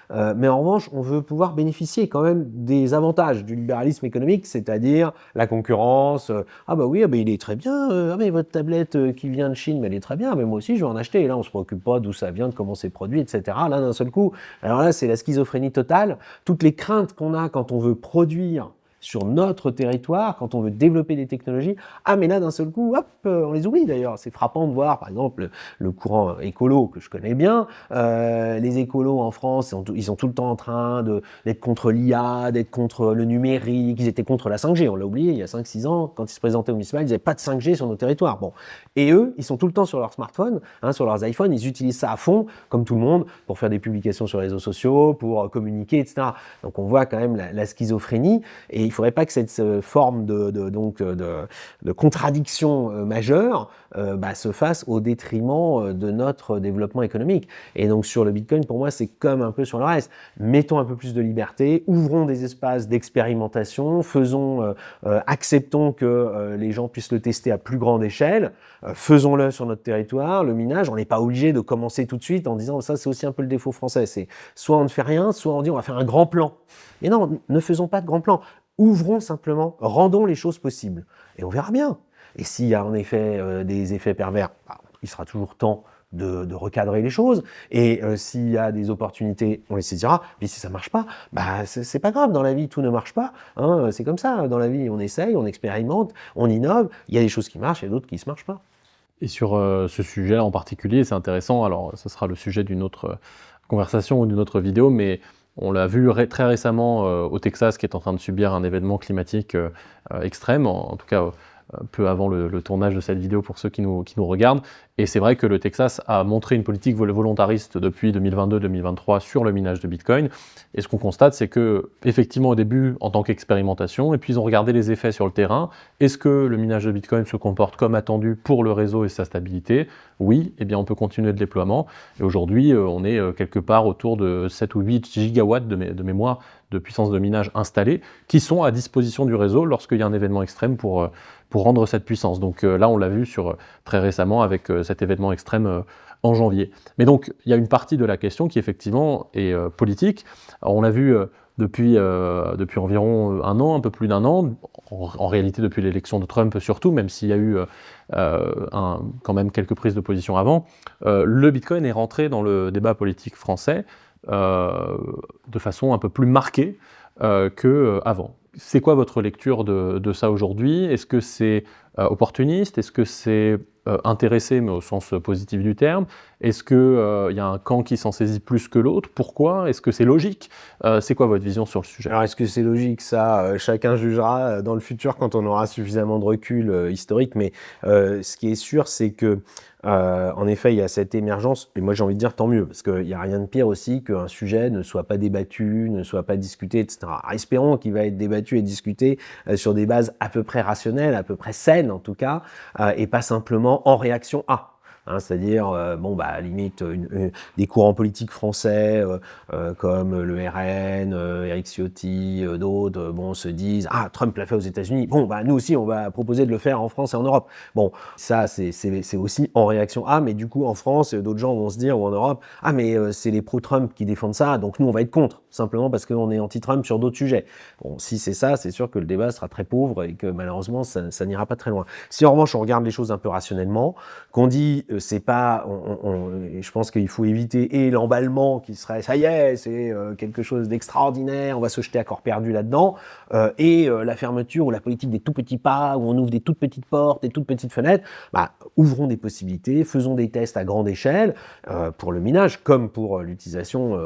Mais en revanche on veut pouvoir bénéficier quand même des avantages du libéralisme économique, c'est-à-dire la concurrence, il est très bien, mais votre tablette qui vient de Chine, mais elle est très bien, mais moi aussi je vais en acheter, et là on se préoccupe pas d'où ça vient, de comment c'est produit, etc. Là d'un seul coup, alors là c'est la schizophrénie totale, toutes les craintes qu'on a quand on veut produire sur notre territoire, quand on veut développer des technologies, mais là d'un seul coup, on les oublie d'ailleurs. C'est frappant de voir, par exemple, le courant écolo que je connais bien. Les écolos en France, ils sont tout le temps en train d'être contre l'IA, d'être contre le numérique. Ils étaient contre la 5G, on l'a oublié, il y a 5-6 ans, quand ils se présentaient au municipal, ils disaient pas de 5G sur nos territoires. Bon. Et eux, ils sont tout le temps sur leur smartphone, sur leurs iPhones, ils utilisent ça à fond, comme tout le monde, pour faire des publications sur les réseaux sociaux, pour communiquer, etc. Donc on voit quand même la schizophrénie, et il ne faudrait pas que cette forme de contradiction majeure se fasse au détriment de notre développement économique. Et donc sur le Bitcoin, pour moi, c'est comme un peu sur le reste. Mettons un peu plus de liberté, ouvrons des espaces d'expérimentation, acceptons que les gens puissent le tester à plus grande échelle, faisons-le sur notre territoire. Le minage, on n'est pas obligé de commencer tout de suite en disant ça, c'est aussi un peu le défaut français. C'est soit on ne fait rien, soit on dit on va faire un grand plan. Et non, ne faisons pas de grand plan. Ouvrons simplement, rendons les choses possibles. Et on verra bien. Et s'il y a en effet des effets pervers, il sera toujours temps de recadrer les choses. Et s'il y a des opportunités, on les saisira. Mais si ça ne marche pas, c'est pas grave. Dans la vie, tout ne marche pas. C'est comme ça. Dans la vie, on essaye, on expérimente, on innove. Il y a des choses qui marchent et d'autres qui ne se marchent pas. Et sur ce sujet en particulier, c'est intéressant. Alors, ce sera le sujet d'une autre conversation ou d'une autre vidéo, mais on l'a vu très récemment au Texas, qui est en train de subir un événement climatique extrême, en tout cas peu avant le tournage de cette vidéo pour ceux qui nous regardent. Et c'est vrai que le Texas a montré une politique volontariste depuis 2022-2023 sur le minage de Bitcoin. Et ce qu'on constate, c'est que effectivement au début, en tant qu'expérimentation, et puis ils ont regardé les effets sur le terrain. Est-ce que le minage de Bitcoin se comporte comme attendu pour le réseau et sa stabilité ? Oui, eh bien on peut continuer le déploiement. Et aujourd'hui, on est quelque part autour de 7 ou 8 gigawatts de mémoire de puissance de minage installée, qui sont à disposition du réseau lorsqu'il y a un événement extrême pour rendre cette puissance. Donc là, on l'a vu très récemment avec cet événement extrême en janvier. Mais donc, il y a une partie de la question qui effectivement est politique. Alors, on l'a vu depuis environ un an, un peu plus d'un an, en réalité depuis l'élection de Trump surtout, même s'il y a eu quand même quelques prises de position avant, le Bitcoin est rentré dans le débat politique français de façon un peu plus marquée qu'avant. C'est quoi votre lecture de ça aujourd'hui ? Est-ce que c'est opportuniste ? Est-ce que c'est intéressé, mais au sens positif du terme ? Est-ce qu'il y a un camp qui s'en saisit plus que l'autre ? Pourquoi ? Est-ce que c'est logique ? C'est quoi votre vision sur le sujet ? Alors, est-ce que c'est logique ? Ça, chacun jugera dans le futur quand on aura suffisamment de recul historique. Mais ce qui est sûr, c'est que en effet, il y a cette émergence, et moi j'ai envie de dire tant mieux, parce qu'il n'y a rien de pire aussi qu'un sujet ne soit pas débattu, ne soit pas discuté, etc. Alors, espérons qu'il va être débattu et discuté sur des bases à peu près rationnelles, à peu près saines en tout cas, et pas simplement en réaction à. c'est-à-dire limite des courants politiques français comme le RN, Éric Ciotti, d'autres, se disent Trump l'a fait aux États-Unis, nous aussi on va proposer de le faire en France et en Europe. Bon, ça c'est aussi en réaction mais du coup en France d'autres gens vont se dire, ou en Europe, mais c'est les pro-Trump qui défendent ça, donc nous on va être contre, simplement parce qu'on est anti-Trump sur d'autres sujets. Bon, si c'est ça, c'est sûr que le débat sera très pauvre et que malheureusement ça n'ira pas très loin. Si en revanche on regarde les choses un peu rationnellement, qu'on dit c'est pas, je pense qu'il faut éviter et l'emballement qui serait ça y est, c'est quelque chose d'extraordinaire, on va se jeter à corps perdu là-dedans, et la fermeture ou la politique des tout petits pas, où on ouvre des toutes petites portes, des toutes petites fenêtres, ouvrons des possibilités, faisons des tests à grande échelle pour le minage comme pour l'utilisation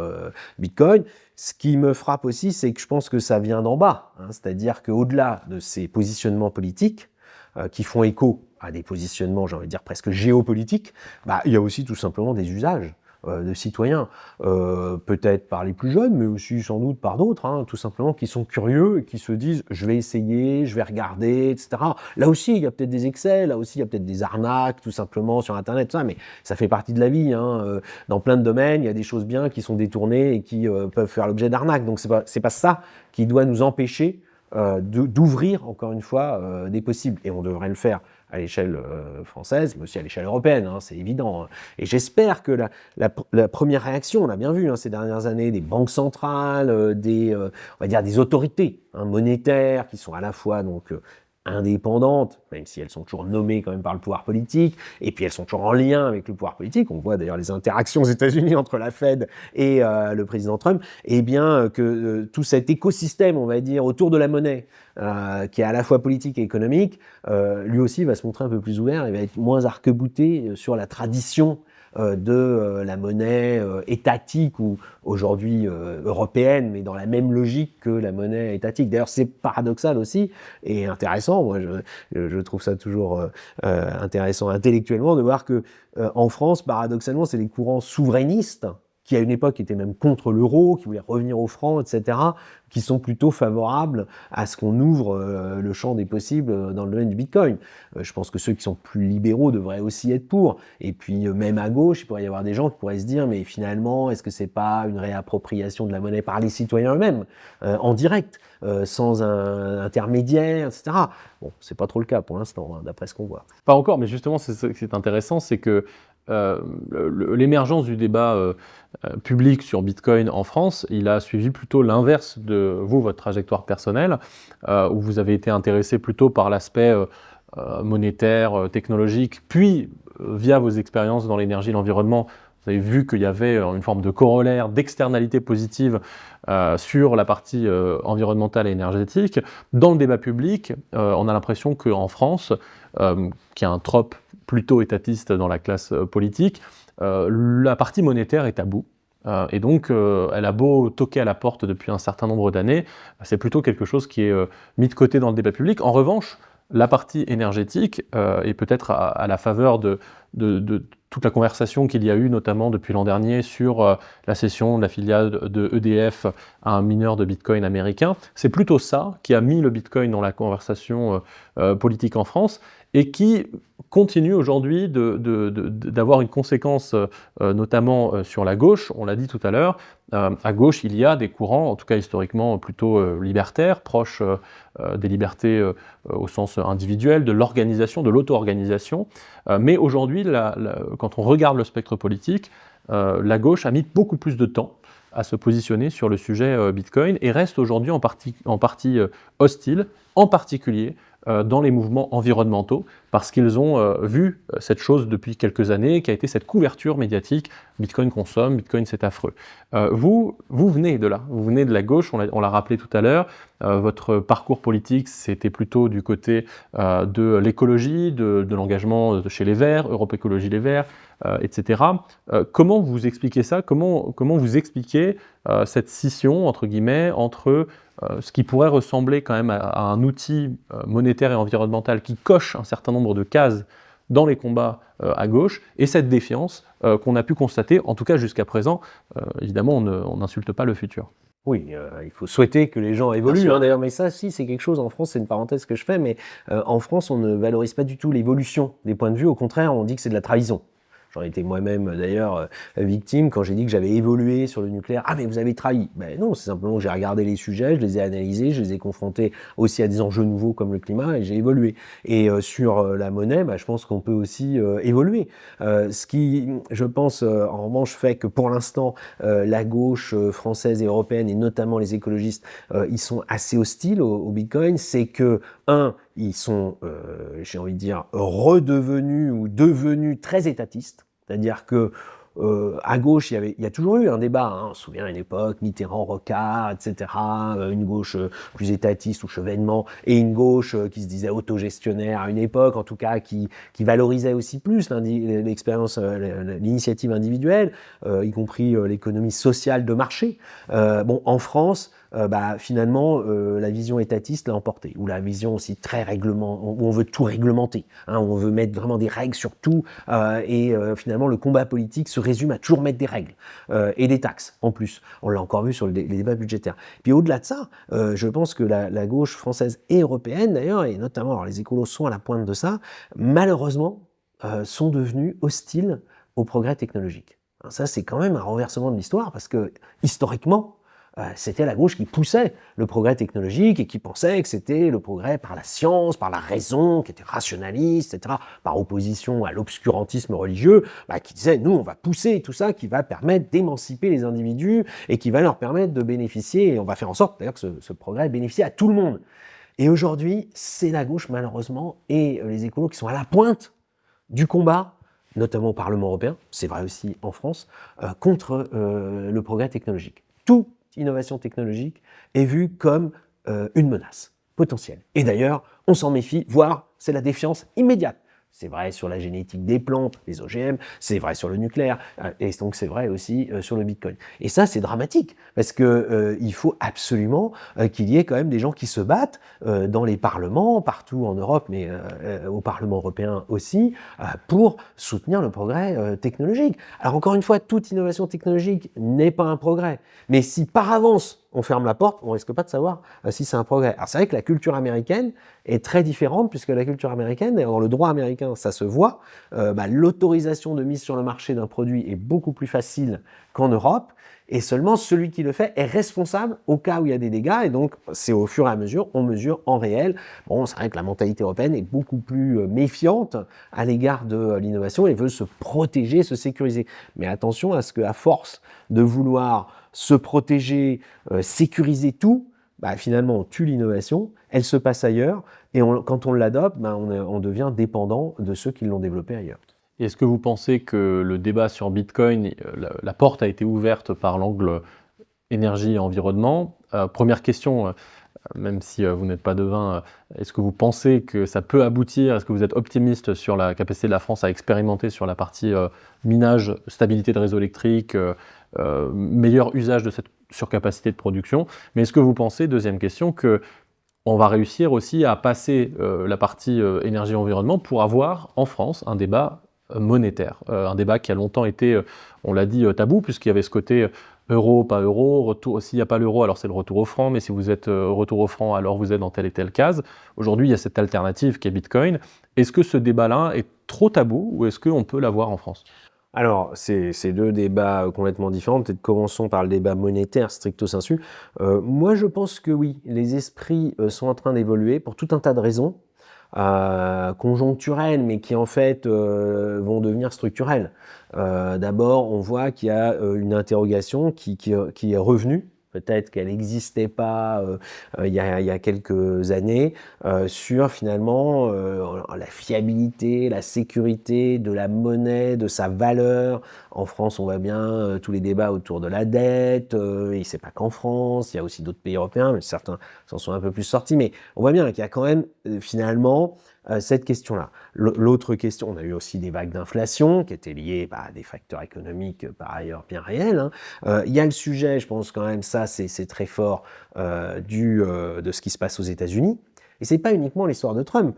Bitcoin. Ce qui me frappe aussi, c'est que je pense que ça vient d'en bas, c'est-à-dire qu'au-delà de ces positionnements politiques qui font écho à des positionnements, j'ai envie de dire presque géopolitiques, il y a aussi tout simplement des usages de citoyens, peut-être par les plus jeunes, mais aussi sans doute par d'autres, tout simplement, qui sont curieux et qui se disent « je vais essayer, je vais regarder, etc. » Là aussi, il y a peut-être des excès, là aussi, il y a peut-être des arnaques, tout simplement, sur Internet, tout ça, mais ça fait partie de la vie. Dans plein de domaines, il y a des choses bien qui sont détournées et qui peuvent faire l'objet d'arnaques. Donc, c'est pas ça qui doit nous empêcher d'ouvrir, encore une fois, des possibles. Et on devrait le faire à l'échelle française, mais aussi à l'échelle européenne, c'est évident. Et j'espère que la première réaction, on a bien vu ces dernières années, des banques centrales, on va dire des autorités monétaires qui sont à la fois donc indépendantes, même si elles sont toujours nommées quand même par le pouvoir politique, et puis elles sont toujours en lien avec le pouvoir politique. On voit d'ailleurs les interactions aux États-Unis entre la Fed et le président Trump. Et bien que tout cet écosystème, on va dire, autour de la monnaie, qui est à la fois politique et économique, lui aussi va se montrer un peu plus ouvert et va être moins arc-bouté sur la tradition de la monnaie étatique ou aujourd'hui européenne, mais dans la même logique que la monnaie étatique. D'ailleurs, c'est paradoxal aussi et intéressant. Moi, je trouve ça toujours intéressant intellectuellement de voir que en France, paradoxalement, c'est les courants souverainistes qui à une époque étaient même contre l'euro, qui voulaient revenir au franc, etc., qui sont plutôt favorables à ce qu'on ouvre le champ des possibles dans le domaine du Bitcoin. Je pense que ceux qui sont plus libéraux devraient aussi être pour. Et puis même à gauche, il pourrait y avoir des gens qui pourraient se dire, mais finalement, est-ce que c'est pas une réappropriation de la monnaie par les citoyens eux-mêmes, en direct, sans un intermédiaire, etc. Bon, c'est pas trop le cas pour l'instant, d'après ce qu'on voit. Pas encore, mais justement, ce qui est intéressant, c'est que l'émergence du débat public sur Bitcoin en France, il a suivi plutôt l'inverse de votre trajectoire personnelle, où vous avez été intéressé plutôt par l'aspect monétaire, technologique, puis via vos expériences dans l'énergie et l'environnement, vous avez vu qu'il y avait une forme de corollaire, d'externalité positive sur la partie environnementale et énergétique. Dans le débat public, on a l'impression qu'en France, qui a un trope plutôt étatiste dans la classe politique, la partie monétaire est taboue. Et donc, elle a beau toquer à la porte depuis un certain nombre d'années, c'est plutôt quelque chose qui est mis de côté dans le débat public. En revanche, la partie énergétique est peut-être à la faveur de toute la conversation qu'il y a eu, notamment depuis l'an dernier, sur la cession de la filiale de EDF à un mineur de Bitcoin américain. C'est plutôt ça qui a mis le Bitcoin dans la conversation politique en France et qui continue aujourd'hui d'avoir une conséquence, notamment sur la gauche. On l'a dit tout à l'heure, à gauche, il y a des courants, en tout cas historiquement plutôt libertaires, proches des libertés au sens individuel, de l'organisation, de l'auto-organisation. Mais aujourd'hui, quand on regarde le spectre politique, la gauche a mis beaucoup plus de temps à se positionner sur le sujet Bitcoin et reste aujourd'hui en partie hostile, en particulier dans les mouvements environnementaux, parce qu'ils ont vu cette chose depuis quelques années, qui a été cette couverture médiatique, Bitcoin consomme, Bitcoin c'est affreux. Vous venez de là, vous venez de la gauche, on l'a rappelé tout à l'heure, votre parcours politique c'était plutôt du côté de l'écologie, de l'engagement chez les Verts, Europe Écologie Les Verts, etc. Comment vous expliquez ça? Comment vous expliquez cette scission, entre guillemets, entre ce qui pourrait ressembler quand même à un outil monétaire et environnemental qui coche un certain nombre de cases dans les combats à gauche, et cette défiance qu'on a pu constater, en tout cas jusqu'à présent. Évidemment, on n'insulte pas le futur. Oui, il faut souhaiter que les gens évoluent, d'ailleurs, mais ça, si, c'est quelque chose, en France, c'est une parenthèse que je fais, mais en France, on ne valorise pas du tout l'évolution des points de vue, au contraire, on dit que c'est de la trahison. J'en étais moi-même d'ailleurs victime quand j'ai dit que j'avais évolué sur le nucléaire. Ah mais vous avez trahi. Ben non, c'est simplement que j'ai regardé les sujets, je les ai analysés, je les ai confrontés aussi à des enjeux nouveaux comme le climat et j'ai évolué. Et sur la monnaie, je pense qu'on peut aussi évoluer. Ce qui, je pense, en revanche, fait que pour l'instant, la gauche française et européenne, et notamment les écologistes, ils sont assez hostiles au Bitcoin, c'est que, ils sont, j'ai envie de dire, redevenus ou devenus très étatistes. C'est-à-dire que à gauche, il y a toujours eu un débat. Hein. On se souvient à une époque, Mitterrand, Rocard, etc. Une gauche plus étatiste ou chevènement, et une gauche qui se disait autogestionnaire à une époque, en tout cas, qui valorisait aussi plus l'expérience, l'initiative individuelle, y compris l'économie sociale de marché. En France, finalement, la vision étatiste l'a emporté, ou la vision aussi très où on veut tout réglementer, hein, où on veut mettre vraiment des règles sur tout, et finalement le combat politique se résume à toujours mettre des règles et des taxes en plus. On l'a encore vu sur les débats budgétaires. Puis au-delà de ça, je pense que la gauche française et européenne d'ailleurs, et notamment alors les écolos sont à la pointe de ça, malheureusement sont devenus hostiles au progrès technologique. Alors ça c'est quand même un renversement de l'histoire parce que historiquement, c'était la gauche qui poussait le progrès technologique et qui pensait que c'était le progrès par la science, par la raison, qui était rationaliste, etc., par opposition à l'obscurantisme religieux, qui disait, nous, on va pousser tout ça qui va permettre d'émanciper les individus et qui va leur permettre de bénéficier, et on va faire en sorte d'ailleurs que ce progrès bénéficie à tout le monde. Et aujourd'hui, c'est la gauche, malheureusement, et les écolos qui sont à la pointe du combat, notamment au Parlement européen, c'est vrai aussi en France, contre le progrès technologique. Toute innovation technologique est vue comme une menace potentielle. Et d'ailleurs, on s'en méfie, voire c'est la défiance immédiate. C'est vrai sur la génétique des plantes, les OGM, c'est vrai sur le nucléaire, et donc c'est vrai aussi sur le Bitcoin. Et ça, c'est dramatique, parce que il faut absolument qu'il y ait quand même des gens qui se battent dans les parlements, partout en Europe, mais au Parlement européen aussi, pour soutenir le progrès technologique. Alors encore une fois, toute innovation technologique n'est pas un progrès, mais si par avance, on ferme la porte, on risque pas de savoir si c'est un progrès. Alors c'est vrai que la culture américaine est très différente, puisque la culture américaine, d'ailleurs dans le droit américain, ça se voit, l'autorisation de mise sur le marché d'un produit est beaucoup plus facile qu'en Europe, et seulement celui qui le fait est responsable au cas où il y a des dégâts, et donc c'est au fur et à mesure, on mesure en réel. Bon, c'est vrai que la mentalité européenne est beaucoup plus méfiante à l'égard de l'innovation, et veut se protéger, se sécuriser. Mais attention à ce qu'à force de vouloir se protéger, sécuriser tout, finalement on tue l'innovation, elle se passe ailleurs, et quand on l'adopte, on devient dépendant de ceux qui l'ont développé ailleurs. Est-ce que vous pensez que le débat sur Bitcoin, la porte a été ouverte par l'angle énergie et environnement? Première question, même si vous n'êtes pas devin, est-ce que vous pensez que ça peut aboutir? Est-ce que vous êtes optimiste sur la capacité de la France à expérimenter sur la partie minage, stabilité de réseau électrique, meilleur usage de cette surcapacité de production? Mais est-ce que vous pensez, deuxième question, qu'on va réussir aussi à passer la partie énergie-environnement pour avoir en France un débat monétaire, un débat qui a longtemps été, on l'a dit, tabou, puisqu'il y avait ce côté euro, pas euro, s'il n'y a pas l'euro, alors c'est le retour au franc, mais si vous êtes retour au franc, alors vous êtes dans telle et telle case. Aujourd'hui, il y a cette alternative qui est Bitcoin. Est-ce que ce débat-là est trop tabou, ou est-ce qu'on peut l'avoir en France? Alors, c'est deux débats complètement différents. Peut-être commençons par le débat monétaire stricto sensu. Moi, je pense que oui, les esprits sont en train d'évoluer pour tout un tas de raisons. Conjoncturelles, mais qui en fait vont devenir structurelles. D'abord, on voit qu'il y a une interrogation qui est revenue. Peut-être qu'elle n'existait pas il y a quelques années, sur finalement la fiabilité, la sécurité de la monnaie, de sa valeur. En France, on voit bien tous les débats autour de la dette, et c'est pas qu'en France, il y a aussi d'autres pays européens, mais certains s'en sont un peu plus sortis, mais on voit bien qu'il y a quand même finalement cette question-là. L'autre question, on a eu aussi des vagues d'inflation qui étaient liées à des facteurs économiques par ailleurs bien réels. Hein. Il y a le sujet, je pense quand même, ça c'est très fort, de ce qui se passe aux États-Unis. Et c'est pas uniquement l'histoire de Trump.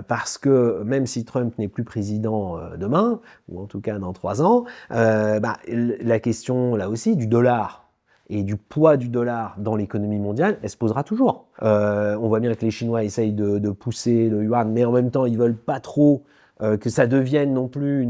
Parce que même si Trump n'est plus président demain, ou en tout cas dans 3 ans, la question là aussi du dollar et du poids du dollar dans l'économie mondiale, elle se posera toujours. On voit bien que les Chinois essayent de pousser le yuan, mais en même temps, ils veulent pas trop que ça devienne non plus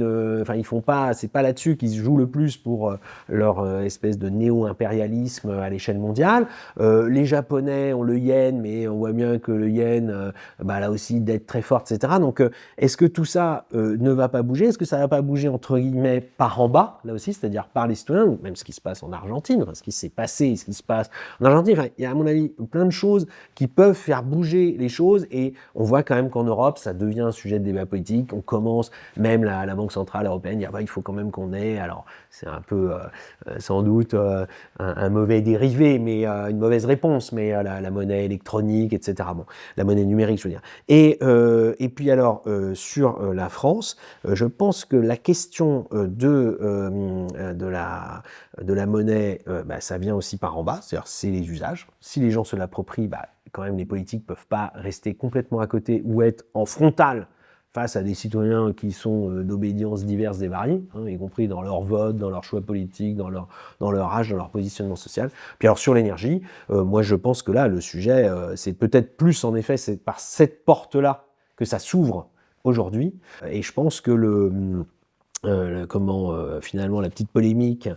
ils font pas, c'est pas là-dessus qu'ils se jouent le plus pour leur espèce de néo-impérialisme à l'échelle mondiale. Les Japonais ont le yen, mais on voit bien que le yen, là aussi, dette très forte, etc. Donc, est-ce que tout ça ne va pas bouger? Est-ce que ça va pas bouger, entre guillemets, par en bas, là aussi, c'est-à-dire par les citoyens, ou même ce qui se passe en Argentine, ce qui s'est passé, ce qui se passe en Argentine? Il y a, à mon avis, plein de choses qui peuvent faire bouger les choses, et on voit quand même qu'en Europe, ça devient un sujet de débat politique. On commence, même la Banque Centrale Européenne, il faut quand même qu'on ait, alors c'est un peu sans doute un mauvais dérivé, mais une mauvaise réponse, mais la monnaie électronique, etc. Bon, la monnaie numérique, je veux dire. Et puis alors, sur la France, je pense que la question de la monnaie, ça vient aussi par en bas, c'est-à-dire c'est les usages. Si les gens se l'approprient, quand même les politiques ne peuvent pas rester complètement à côté ou être en frontal face à des citoyens qui sont d'obédiences diverses et variées, y compris dans leur vote, dans leur choix politique, dans leur âge, dans leur positionnement social. Puis alors sur l'énergie, moi je pense que là, le sujet, c'est peut-être plus en effet, c'est par cette porte-là que ça s'ouvre aujourd'hui. Et je pense que finalement la petite polémique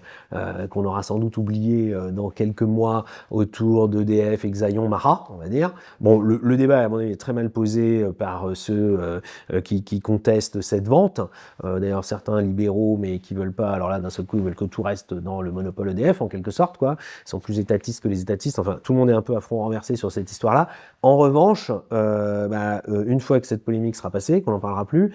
qu'on aura sans doute oubliée dans quelques mois autour d'EDF, Exaïon, Marat, on va dire. Bon, le débat, à mon avis, est très mal posé par ceux qui contestent cette vente. D'ailleurs, certains libéraux, mais qui veulent pas, alors là, d'un seul coup, ils veulent que tout reste dans le monopole EDF, en quelque sorte, quoi. Ils sont plus étatistes que les étatistes. Enfin, tout le monde est un peu à front renversé sur cette histoire-là. En revanche, une fois que cette polémique sera passée, qu'on n'en parlera plus,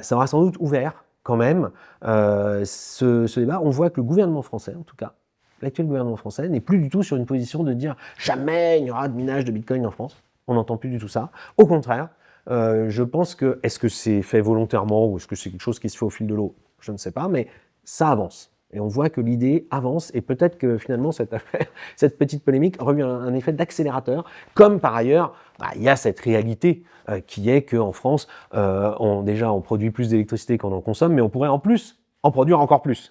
ça aura sans doute ouvert quand même ce débat. On voit que le gouvernement français, en tout cas, l'actuel gouvernement français, n'est plus du tout sur une position de dire jamais il y aura de minage de Bitcoin en France. On n'entend plus du tout ça. Au contraire, je pense que, est-ce que c'est fait volontairement ou est-ce que c'est quelque chose qui se fait au fil de l'eau? Je ne sais pas, mais ça avance. Et on voit que l'idée avance, et peut-être que finalement cette affaire, cette petite polémique revient un effet d'accélérateur, comme par ailleurs, il y a cette réalité qui est qu'en France, on produit plus d'électricité qu'on en consomme, mais on pourrait en plus en produire encore plus.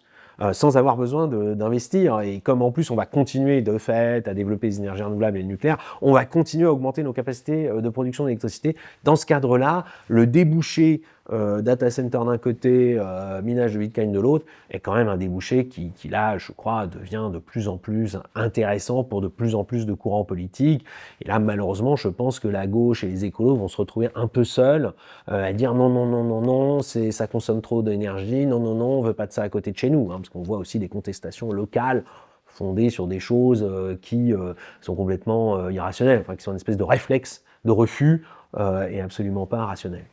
Sans avoir besoin d'investir. Et comme en plus on va continuer de fait à développer les énergies renouvelables et le nucléaire, on va continuer à augmenter nos capacités de production d'électricité. Dans ce cadre-là, le débouché data center d'un côté, minage de Bitcoin de l'autre, est quand même un débouché qui là, je crois, devient de plus en plus intéressant pour de plus en plus de courants politiques. Et là, malheureusement, je pense que la gauche et les écolos vont se retrouver un peu seuls à dire non, ça consomme trop d'énergie, non, on veut pas de ça à côté de chez nous, parce qu'on voit aussi des contestations locales fondées sur des choses qui sont complètement irrationnelles, qui sont une espèce de réflexe de refus et absolument pas rationnel.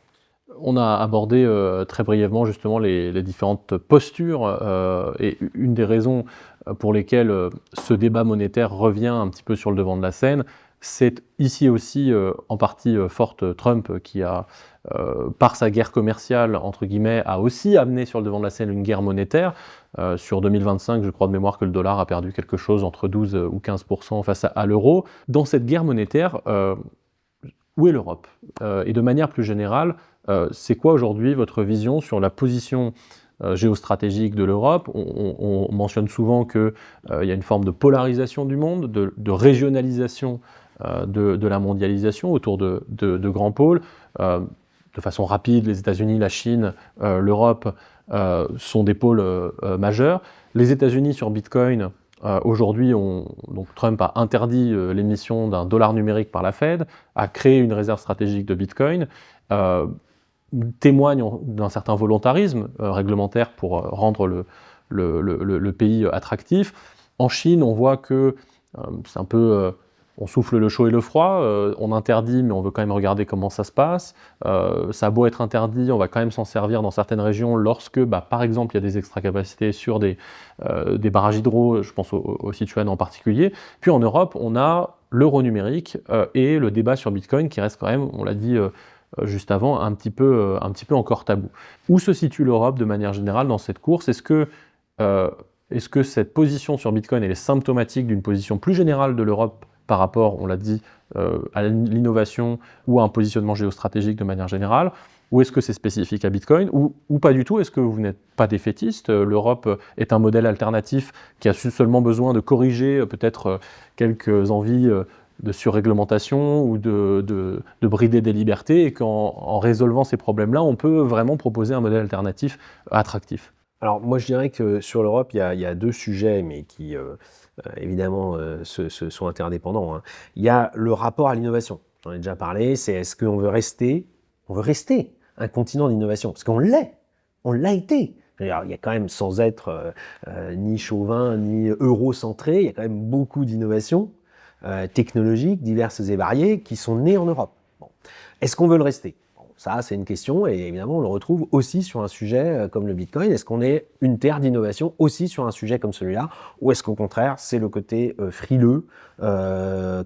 On a abordé très brièvement justement les différentes postures et une des raisons pour lesquelles ce débat monétaire revient un petit peu sur le devant de la scène, c'est ici aussi en partie forte Trump qui a, par sa guerre commerciale, entre guillemets, a aussi amené sur le devant de la scène une guerre monétaire. Sur 2025, je crois de mémoire que le dollar a perdu quelque chose entre 12 ou 15% face à l'euro. Dans cette guerre monétaire, où est l'Europe? Et de manière plus générale, c'est quoi aujourd'hui votre vision sur la position géostratégique de l'Europe? On mentionne souvent qu'il y a une forme de polarisation du monde, de régionalisation de la mondialisation autour de grands pôles. De façon rapide, les États-Unis, la Chine, l'Europe sont des pôles majeurs. Les États-Unis sur Bitcoin, aujourd'hui, donc Trump a interdit l'émission d'un dollar numérique par la Fed, a créé une réserve stratégique de Bitcoin, témoigne d'un certain volontarisme réglementaire pour rendre le pays attractif. En Chine, on voit que c'est un peu... on souffle le chaud et le froid, on interdit, mais on veut quand même regarder comment ça se passe. Ça a beau être interdit, on va quand même s'en servir dans certaines régions lorsque, par exemple, il y a des extracapacités sur des barrages hydro, je pense au Sichuan en particulier. Puis en Europe, on a l'euro numérique et le débat sur Bitcoin qui reste quand même, on l'a dit juste avant, un petit peu encore tabou. Où se situe l'Europe de manière générale dans cette course? Est-ce que cette position sur Bitcoin elle est symptomatique d'une position plus générale de l'Europe par rapport, on l'a dit, à l'innovation ou à un positionnement géostratégique de manière générale? Ou est-ce que c'est spécifique à Bitcoin ou pas du tout? Est-ce que vous n'êtes pas défaitiste? L'Europe est un modèle alternatif qui a seulement besoin de corriger peut-être quelques envies de surréglementation ou de brider des libertés, et qu'en résolvant ces problèmes-là, on peut vraiment proposer un modèle alternatif attractif. Alors moi je dirais que sur l'Europe, il y a deux sujets, mais qui évidemment sont interdépendants, hein. Il y a le rapport à l'innovation. J'en ai déjà parlé, c'est est-ce qu'on veut rester un continent d'innovation? Parce on l'a été. Alors, il y a quand même, sans être ni chauvin, ni eurocentré, il y a quand même beaucoup d'innovations technologiques, diverses et variées, qui sont nées en Europe. Bon. Est-ce qu'on veut le rester? Ça, c'est une question, et évidemment, on le retrouve aussi sur un sujet comme le Bitcoin. Est-ce qu'on est une terre d'innovation aussi sur un sujet comme celui-là, ou est-ce qu'au contraire, c'est le côté frileux,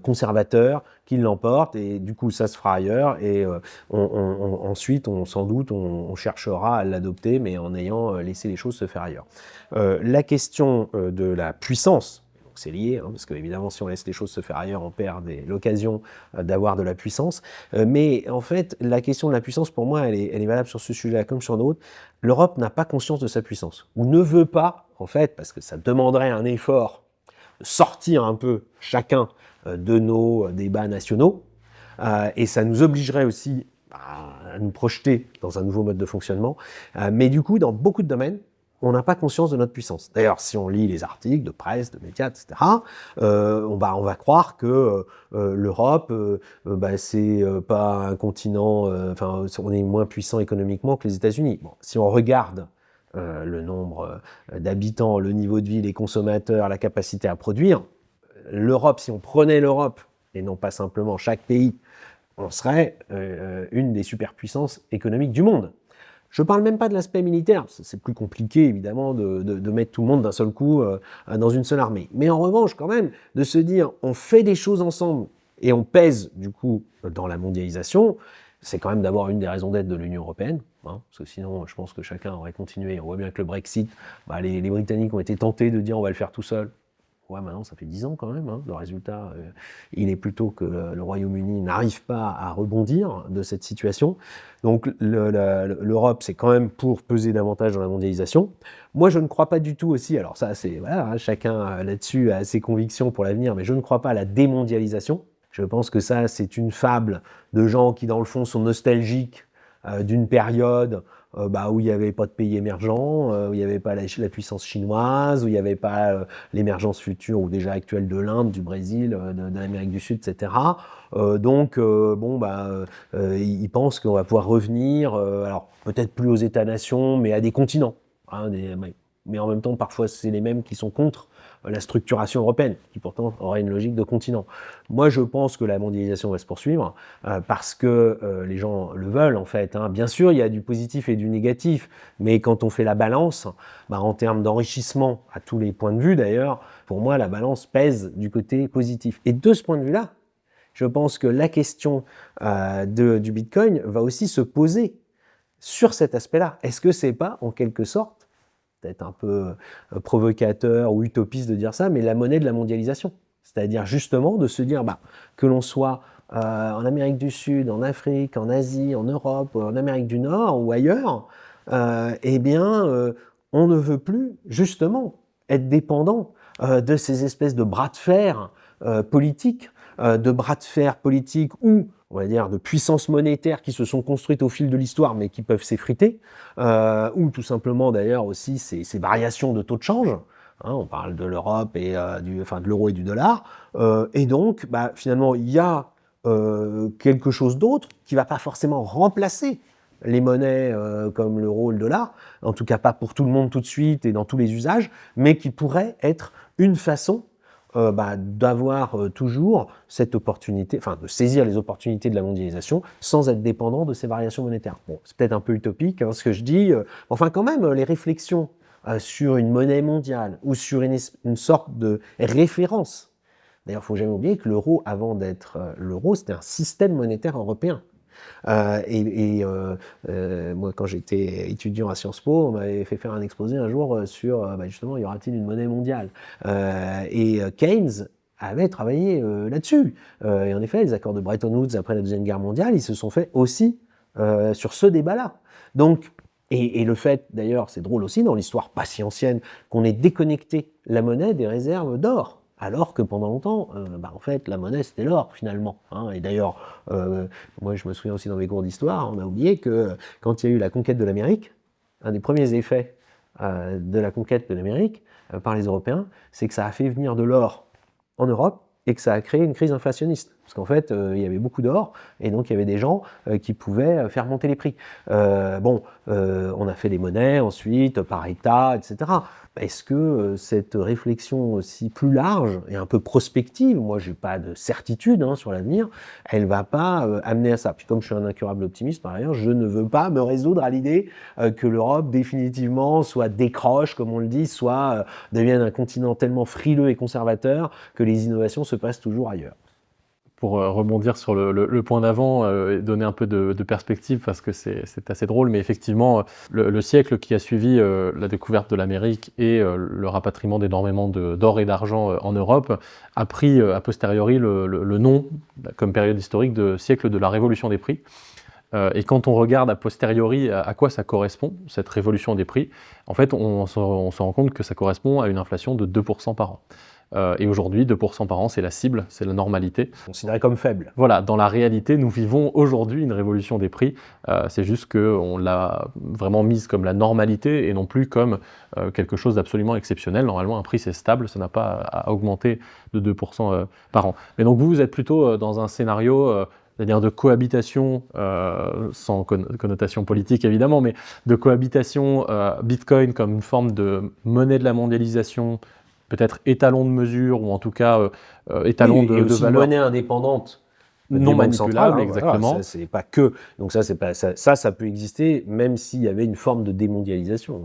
conservateur qui l'emporte, et du coup, ça se fera ailleurs, et ensuite, sans doute, on cherchera à l'adopter, mais en ayant laissé les choses se faire ailleurs. La question de la puissance, c'est lié, hein, parce qu'évidemment, si on laisse les choses se faire ailleurs, on perd l'occasion d'avoir de la puissance. Mais en fait, la question de la puissance, pour moi, elle est valable sur ce sujet-là comme sur d'autres. L'Europe n'a pas conscience de sa puissance, ou ne veut pas, en fait, parce que ça demanderait un effort, sortir un peu chacun de nos débats nationaux, et ça nous obligerait aussi à nous projeter dans un nouveau mode de fonctionnement. Mais du coup, dans beaucoup de domaines, on n'a pas conscience de notre puissance. D'ailleurs, si on lit les articles de presse, de médias, etc., on va croire que l'Europe, c'est pas un continent, on est moins puissant économiquement que les États-Unis. Bon, si on regarde le nombre d'habitants, le niveau de vie, les consommateurs, la capacité à produire, l'Europe, si on prenait l'Europe, et non pas simplement chaque pays, on serait une des superpuissances économiques du monde. Je ne parle même pas de l'aspect militaire, c'est plus compliqué évidemment de mettre tout le monde d'un seul coup dans une seule armée. Mais en revanche, quand même, de se dire on fait des choses ensemble et on pèse du coup dans la mondialisation, c'est quand même d'abord une des raisons d'être de l'Union européenne, hein, parce que sinon je pense que chacun aurait continué. On voit bien que le Brexit, les Britanniques ont été tentés de dire on va le faire tout seul. Ouais, maintenant, ça fait 10 ans quand même. Hein. Le résultat, il est plutôt que le Royaume-Uni n'arrive pas à rebondir de cette situation. Donc, l'Europe, c'est quand même pour peser davantage dans la mondialisation. Moi, je ne crois pas du tout aussi, alors ça, c'est, voilà, hein, chacun là-dessus a ses convictions pour l'avenir, mais je ne crois pas à la démondialisation. Je pense que ça, c'est une fable de gens qui, dans le fond, sont nostalgiques d'une période où il n'y avait pas de pays émergents, où il n'y avait pas la puissance chinoise, où il n'y avait pas l'émergence future ou déjà actuelle de l'Inde, du Brésil, de l'Amérique du Sud, etc. Ils pensent qu'on va pouvoir revenir, alors peut-être plus aux États-nations, mais à des continents. Hein, mais en même temps, parfois, c'est les mêmes qui sont contre la structuration européenne, qui pourtant aurait une logique de continent. Moi, je pense que la mondialisation va se poursuivre parce que les gens le veulent, en fait. Hein. Bien sûr, il y a du positif et du négatif, mais quand on fait la balance, en termes d'enrichissement, à tous les points de vue d'ailleurs, pour moi, la balance pèse du côté positif. Et de ce point de vue-là, je pense que la question du Bitcoin va aussi se poser sur cet aspect-là. Est-ce que c'est pas, en quelque sorte, peut-être un peu provocateur ou utopiste de dire ça, mais la monnaie de la mondialisation. C'est-à-dire justement de se dire que l'on soit en Amérique du Sud, en Afrique, en Asie, en Europe, en Amérique du Nord ou ailleurs, on ne veut plus justement être dépendant de ces espèces de bras de fer politiques, ou on va dire, de puissances monétaires qui se sont construites au fil de l'histoire, mais qui peuvent s'effriter, ou tout simplement d'ailleurs aussi ces variations de taux de change. Hein, on parle de l'Europe et de l'euro et du dollar. Et donc, finalement, il y a quelque chose d'autre qui ne va pas forcément remplacer les monnaies comme l'euro et le dollar, en tout cas pas pour tout le monde tout de suite et dans tous les usages, mais qui pourrait être une façon d'avoir toujours cette opportunité, de saisir les opportunités de la mondialisation sans être dépendant de ces variations monétaires. Bon, c'est peut-être un peu utopique ce que je dis, quand même, les réflexions sur une monnaie mondiale ou sur une sorte de référence. D'ailleurs, il ne faut jamais oublier que l'euro, avant d'être l'euro, c'était un système monétaire européen. Moi, quand j'étais étudiant à Sciences Po, on m'avait fait faire un exposé un jour sur justement, y aura-t-il une monnaie mondiale Keynes avait travaillé là-dessus. Et en effet, les accords de Bretton Woods après la Deuxième Guerre mondiale, ils se sont faits aussi sur ce débat-là. Donc, et le fait, d'ailleurs, c'est drôle aussi dans l'histoire pas si ancienne, qu'on ait déconnecté la monnaie des réserves d'or. alors que pendant longtemps, en fait, la monnaie, c'était l'or, finalement. Hein. Et d'ailleurs, moi, je me souviens aussi dans mes cours d'histoire, on a oublié que quand il y a eu la conquête de l'Amérique, un des premiers effets de la conquête de l'Amérique par les Européens, c'est que ça a fait venir de l'or en Europe et que ça a créé une crise inflationniste. Parce qu'en fait, il y avait beaucoup d'or, et donc il y avait des gens qui pouvaient faire monter les prix. On a fait des monnaies ensuite, par État, etc. Est-ce que cette réflexion aussi plus large et un peu prospective, moi j'ai pas de certitude sur l'avenir, elle va pas amener à ça. Puis comme je suis un incurable optimiste par ailleurs, je ne veux pas me résoudre à l'idée que l'Europe définitivement soit décroche, comme on le dit, soit devienne un continent tellement frileux et conservateur que les innovations se passent toujours ailleurs. Pour rebondir sur le point d'avant et donner un peu de perspective, parce que c'est assez drôle, mais effectivement, le siècle qui a suivi la découverte de l'Amérique et le rapatriement d'énormément d'or et d'argent en Europe a pris a posteriori le nom, comme période historique, de siècle de la révolution des prix. Et quand on regarde a posteriori à quoi ça correspond, cette révolution des prix, en fait, on se rend compte que ça correspond à une inflation de 2% par an. Et aujourd'hui, 2% par an, c'est la cible, c'est la normalité. Considéré comme faible. Voilà, dans la réalité, nous vivons aujourd'hui une révolution des prix. C'est juste qu'on l'a vraiment mise comme la normalité et non plus comme quelque chose d'absolument exceptionnel. Normalement, un prix, c'est stable, ça n'a pas à augmenter de 2% par an. Mais donc vous êtes plutôt dans un scénario c'est-à-dire de cohabitation, sans connotation politique évidemment, mais de cohabitation Bitcoin comme une forme de monnaie de la mondialisation, peut-être étalon de mesure, ou en tout cas étalon de valeur. Monnaie indépendante. Non manipulable, exactement. Voilà, ça, c'est pas que. Donc ça, c'est pas ça peut exister même s'il y avait une forme de démondialisation.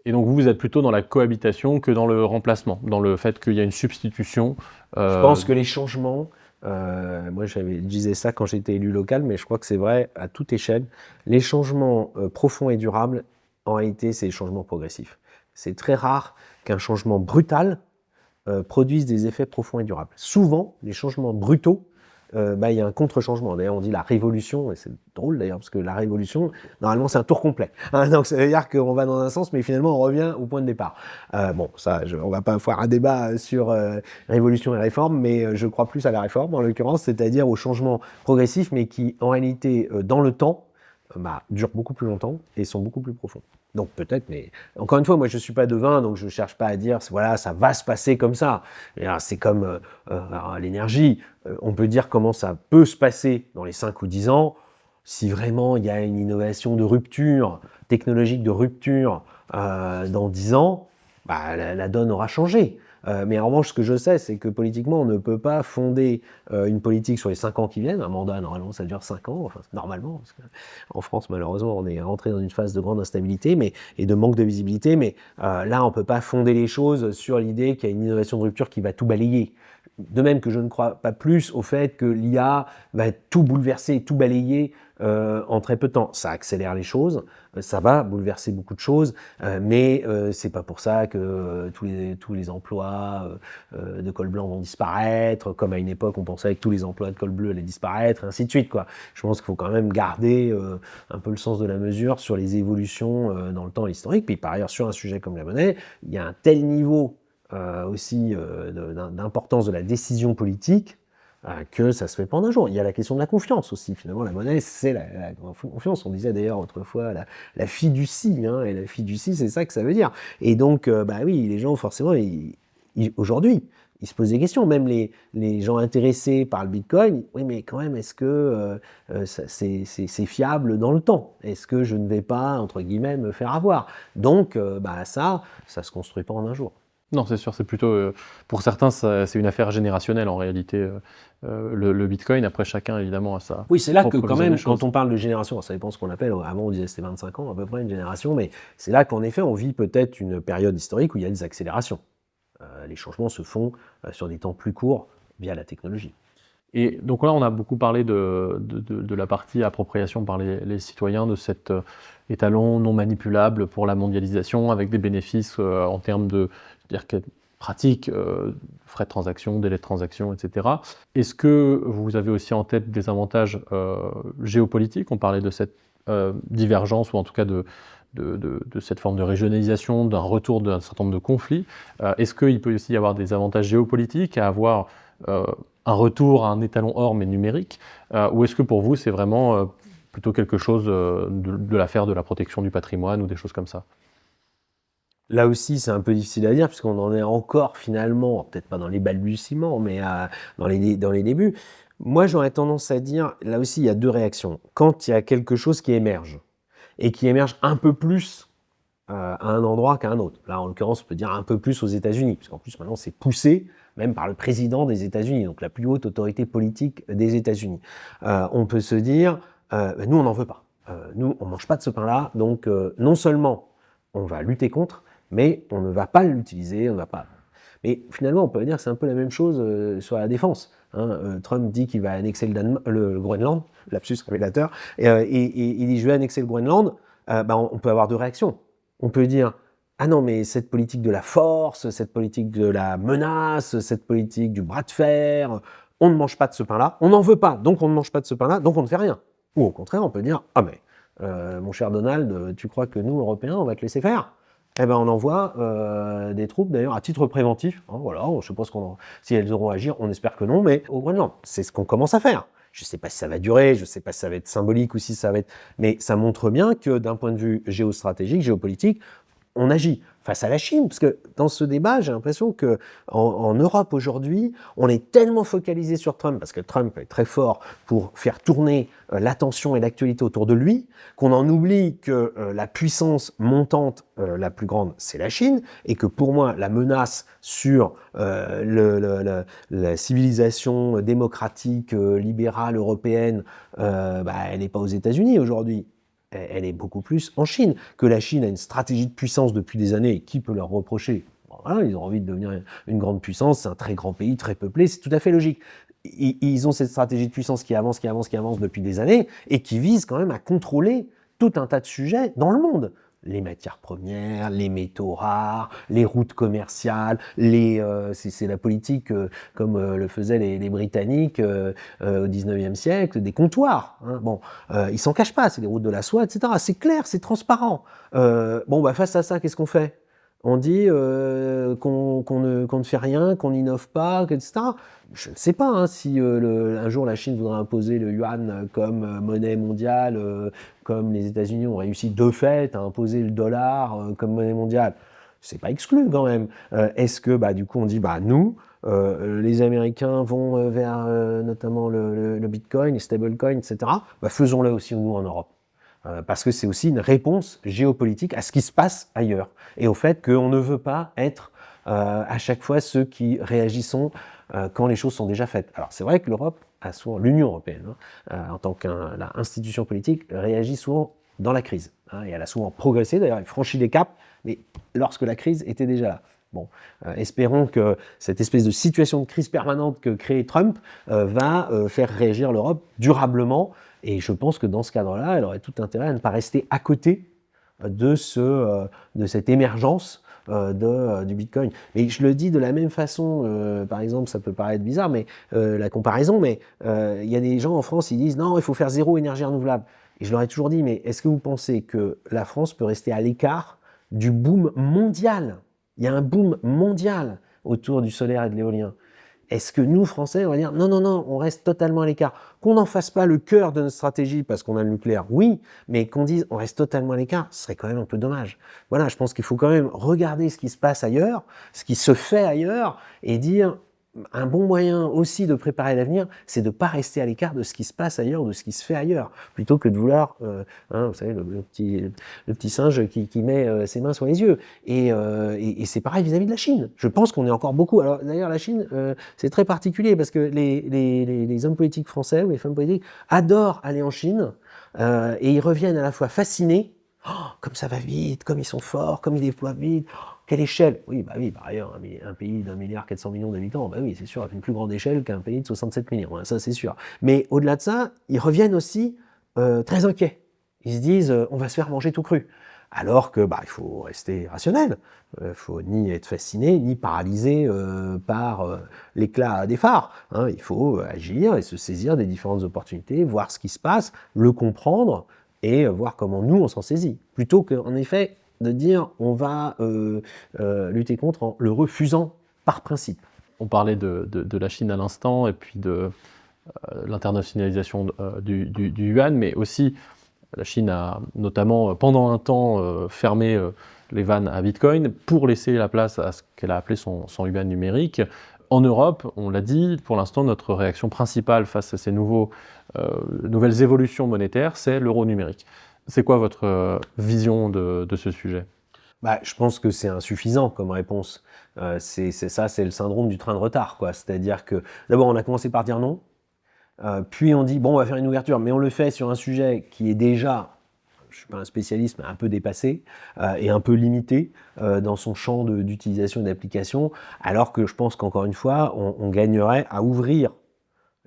Et donc vous êtes plutôt dans la cohabitation que dans le remplacement, dans le fait qu'il y a une substitution. Je pense que les changements, moi je disais ça quand j'étais élu local, mais je crois que c'est vrai à toute échelle, les changements profonds et durables, en réalité, c'est les changements progressifs. C'est très rare qu'un changement brutal produise des effets profonds et durables. Souvent, les changements brutaux, il y a un contre-changement. D'ailleurs, on dit la révolution, et c'est drôle d'ailleurs, parce que la révolution, normalement, c'est un tour complet. Donc, ça veut dire qu'on va dans un sens, mais finalement, on revient au point de départ. On va pas faire un débat sur révolution et réforme, mais je crois plus à la réforme, en l'occurrence, c'est-à-dire au changement progressif, mais qui, en réalité, dans le temps, durent beaucoup plus longtemps et sont beaucoup plus profonds. Donc peut-être, mais encore une fois, moi je ne suis pas devin, donc je ne cherche pas à dire, voilà, ça va se passer comme ça. C'est comme l'énergie, on peut dire comment ça peut se passer dans les 5 ou 10 ans, si vraiment il y a une innovation de rupture, technologique de rupture dans 10 ans, la donne aura changé. Mais en revanche, ce que je sais, c'est que politiquement, on ne peut pas fonder une politique sur les 5 ans qui viennent. Un mandat, normalement, ça dure 5 ans, enfin, normalement. Parce qu'en France, malheureusement, on est rentré dans une phase de grande instabilité et de manque de visibilité. Mais là, on ne peut pas fonder les choses sur l'idée qu'il y a une innovation de rupture qui va tout balayer. De même que je ne crois pas plus au fait que l'IA va tout bouleverser, tout balayer en très peu de temps. Ça accélère les choses, ça va bouleverser beaucoup de choses, mais c'est pas pour ça que tous les emplois de col blanc vont disparaître, comme à une époque on pensait que tous les emplois de col bleu allaient disparaître, et ainsi de suite, quoi. Je pense qu'il faut quand même garder un peu le sens de la mesure sur les évolutions dans le temps historique. Puis par ailleurs, sur un sujet comme la monnaie, il y a un tel niveau aussi d'importance de la décision politique que ça se fait pas en un jour. Il y a la question de la confiance aussi. Finalement, la monnaie, c'est la confiance. On disait d'ailleurs autrefois la fiducie, et la fiducie, c'est ça que ça veut dire. Et donc, oui, les gens, forcément, aujourd'hui, ils se posent des questions. Même les gens intéressés par le Bitcoin, oui, mais quand même, est-ce que c'est fiable dans le temps? Est-ce que je ne vais pas, entre guillemets, me faire avoir? Donc, ça se construit pas en un jour. Non, c'est sûr, c'est plutôt, pour certains, c'est une affaire générationnelle en réalité, le Bitcoin. Après, chacun, évidemment, a sa Oui, c'est là que propre quand vision même, des choses. quand on parle de génération, ça dépend ce qu'on appelle, avant on disait c'était 25 ans, à peu près une génération, mais c'est là qu'en effet, on vit peut-être une période historique où il y a des accélérations. Les changements se font sur des temps plus courts via la technologie. Et donc là, on a beaucoup parlé de la partie appropriation par les citoyens de cet étalon non manipulable pour la mondialisation, avec des bénéfices en termes de pratiques, frais de transaction, délai de transaction, etc. Est-ce que vous avez aussi en tête des avantages géopolitiques? On parlait de cette divergence, ou en tout cas de cette forme de régionalisation, d'un retour d'un certain nombre de conflits. Est-ce qu'il peut aussi y avoir des avantages géopolitiques à avoir un retour à un étalon or mais numérique, ou est-ce que pour vous c'est vraiment plutôt quelque chose de l'affaire de la protection du patrimoine ou des choses comme ça? Là aussi, c'est un peu difficile à dire, puisqu'on en est encore finalement, peut-être pas dans les balbutiements, mais dans les débuts. Moi, j'aurais tendance à dire, là aussi, il y a deux réactions. Quand il y a quelque chose qui émerge, et qui émerge un peu plus à un endroit qu'à un autre. Là, en l'occurrence, on peut dire un peu plus aux États-Unis, parce qu'en plus, maintenant, c'est poussé même par le président des États-Unis, donc la plus haute autorité politique des États-Unis. On peut se dire, nous, on n'en veut pas. Nous, on mange pas de ce pain-là, donc non seulement on va lutter contre, mais on ne va pas l'utiliser, on ne va pas... Mais finalement, on peut dire que c'est un peu la même chose sur la défense. Trump dit qu'il va annexer le Groenland, lapsus révélateur, et il dit « je vais annexer le Groenland », on peut avoir deux réactions. On peut dire « ah non, mais cette politique de la force, cette politique de la menace, cette politique du bras de fer, on ne mange pas de ce pain-là, on n'en veut pas, donc on ne mange pas de ce pain-là, donc on ne fait rien ». Ou au contraire, on peut dire « ah mais, mon cher Donald, tu crois que nous, Européens, on va te laisser faire ?» Eh ben, on envoie des troupes, d'ailleurs, à titre préventif. Voilà, je suppose si elles auront à agir, on espère que non, mais au Groenland, c'est ce qu'on commence à faire. Je ne sais pas si ça va durer, je ne sais pas si ça va être symbolique ou si ça va être... Mais ça montre bien que d'un point de vue géostratégique, géopolitique, on agit face à la Chine, parce que dans ce débat, j'ai l'impression que en Europe aujourd'hui, on est tellement focalisé sur Trump, parce que Trump est très fort pour faire tourner l'attention et l'actualité autour de lui, qu'on en oublie que la puissance montante la plus grande, c'est la Chine, et que pour moi, la menace sur la civilisation démocratique, libérale, européenne, elle n'est pas aux États-Unis aujourd'hui. Elle est beaucoup plus en Chine. Que la Chine a une stratégie de puissance depuis des années, qui peut leur reprocher? Voilà, ils ont envie de devenir une grande puissance, c'est un très grand pays, très peuplé, c'est tout à fait logique. Ils ont cette stratégie de puissance qui avance depuis des années, et qui vise quand même à contrôler tout un tas de sujets dans le monde. Les matières premières, les métaux rares, les routes commerciales, c'est la politique comme le faisaient les Britanniques au 19e siècle, des comptoirs. Ils s'en cachent pas, c'est les routes de la soie, etc. C'est clair, c'est transparent. Face à ça, qu'est-ce qu'on fait? On dit qu'on ne fait rien, qu'on n'innove pas, etc. Je ne sais pas si un jour la Chine voudrait imposer le yuan comme monnaie mondiale, comme les États-Unis ont réussi de fait à imposer le dollar comme monnaie mondiale. C'est pas exclu quand même. Est-ce que du coup on dit nous, les Américains vont vers notamment le Bitcoin, les stablecoins, etc. Faisons-le aussi nous en Europe. Parce que c'est aussi une réponse géopolitique à ce qui se passe ailleurs et au fait qu'on ne veut pas être à chaque fois ceux qui réagissons quand les choses sont déjà faites. Alors c'est vrai que l'Europe a souvent, l'Union européenne, en tant qu'institution politique, réagit souvent dans la crise. Et elle a souvent progressé, d'ailleurs elle franchit des caps, mais lorsque la crise était déjà là. Espérons que cette espèce de situation de crise permanente que crée Trump va faire réagir l'Europe durablement. Et je pense que dans ce cadre-là, elle aurait tout intérêt à ne pas rester à côté de cette émergence du Bitcoin. Mais je le dis de la même façon, par exemple, ça peut paraître bizarre, mais la comparaison, mais il y a des gens en France, ils disent non, il faut faire zéro énergie renouvelable. Et je leur ai toujours dit, mais est-ce que vous pensez que la France peut rester à l'écart du boom mondial? Il y a un boom mondial autour du solaire et de l'éolien. Est-ce que nous, Français, on va dire non, on reste totalement à l'écart? Qu'on n'en fasse pas le cœur de notre stratégie parce qu'on a le nucléaire, oui, mais qu'on dise on reste totalement à l'écart, ce serait quand même un peu dommage. Voilà, je pense qu'il faut quand même regarder ce qui se passe ailleurs, ce qui se fait ailleurs, et dire un bon moyen aussi de préparer l'avenir, c'est de ne pas rester à l'écart de ce qui se passe ailleurs, de ce qui se fait ailleurs, plutôt que de vouloir, vous savez, le petit singe qui met ses mains sur les yeux. Et c'est pareil vis-à-vis de la Chine. Je pense qu'on est encore beaucoup... Alors d'ailleurs, la Chine, c'est très particulier, parce que les hommes politiques français ou les femmes politiques adorent aller en Chine, et ils reviennent à la fois fascinés, comme ça va vite, comme ils sont forts, comme ils déploient vite... Quelle échelle? Oui, par ailleurs, un pays d'1,4 milliard d'habitants, oui, c'est sûr, a une plus grande échelle qu'un pays de 67 millions, ça c'est sûr. Mais au-delà de ça, ils reviennent aussi très inquiets. Ils se disent, on va se faire manger tout cru. Alors que, il faut rester rationnel. Il faut ni être fasciné, ni paralysé par l'éclat des phares. Il faut agir et se saisir des différentes opportunités, voir ce qui se passe, le comprendre, et voir comment nous, on s'en saisit. Plutôt qu'en effet, de dire on va lutter contre en le refusant par principe. On parlait de la Chine à l'instant et puis de l'internationalisation du yuan, mais aussi la Chine a notamment pendant un temps fermé les vannes à Bitcoin pour laisser la place à ce qu'elle a appelé son yuan numérique. En Europe, on l'a dit, pour l'instant, notre réaction principale face à ces nouvelles évolutions monétaires, c'est l'euro numérique. C'est quoi votre vision de ce sujet ? Je pense que c'est insuffisant comme réponse. C'est le syndrome du train de retard, quoi. C'est-à-dire que d'abord, on a commencé par dire non, puis on dit bon, on va faire une ouverture, mais on le fait sur un sujet qui est déjà, je suis pas un spécialiste, mais un peu dépassé et un peu limité dans son champ d'utilisation et d'application, alors que je pense qu'encore une fois, on gagnerait à ouvrir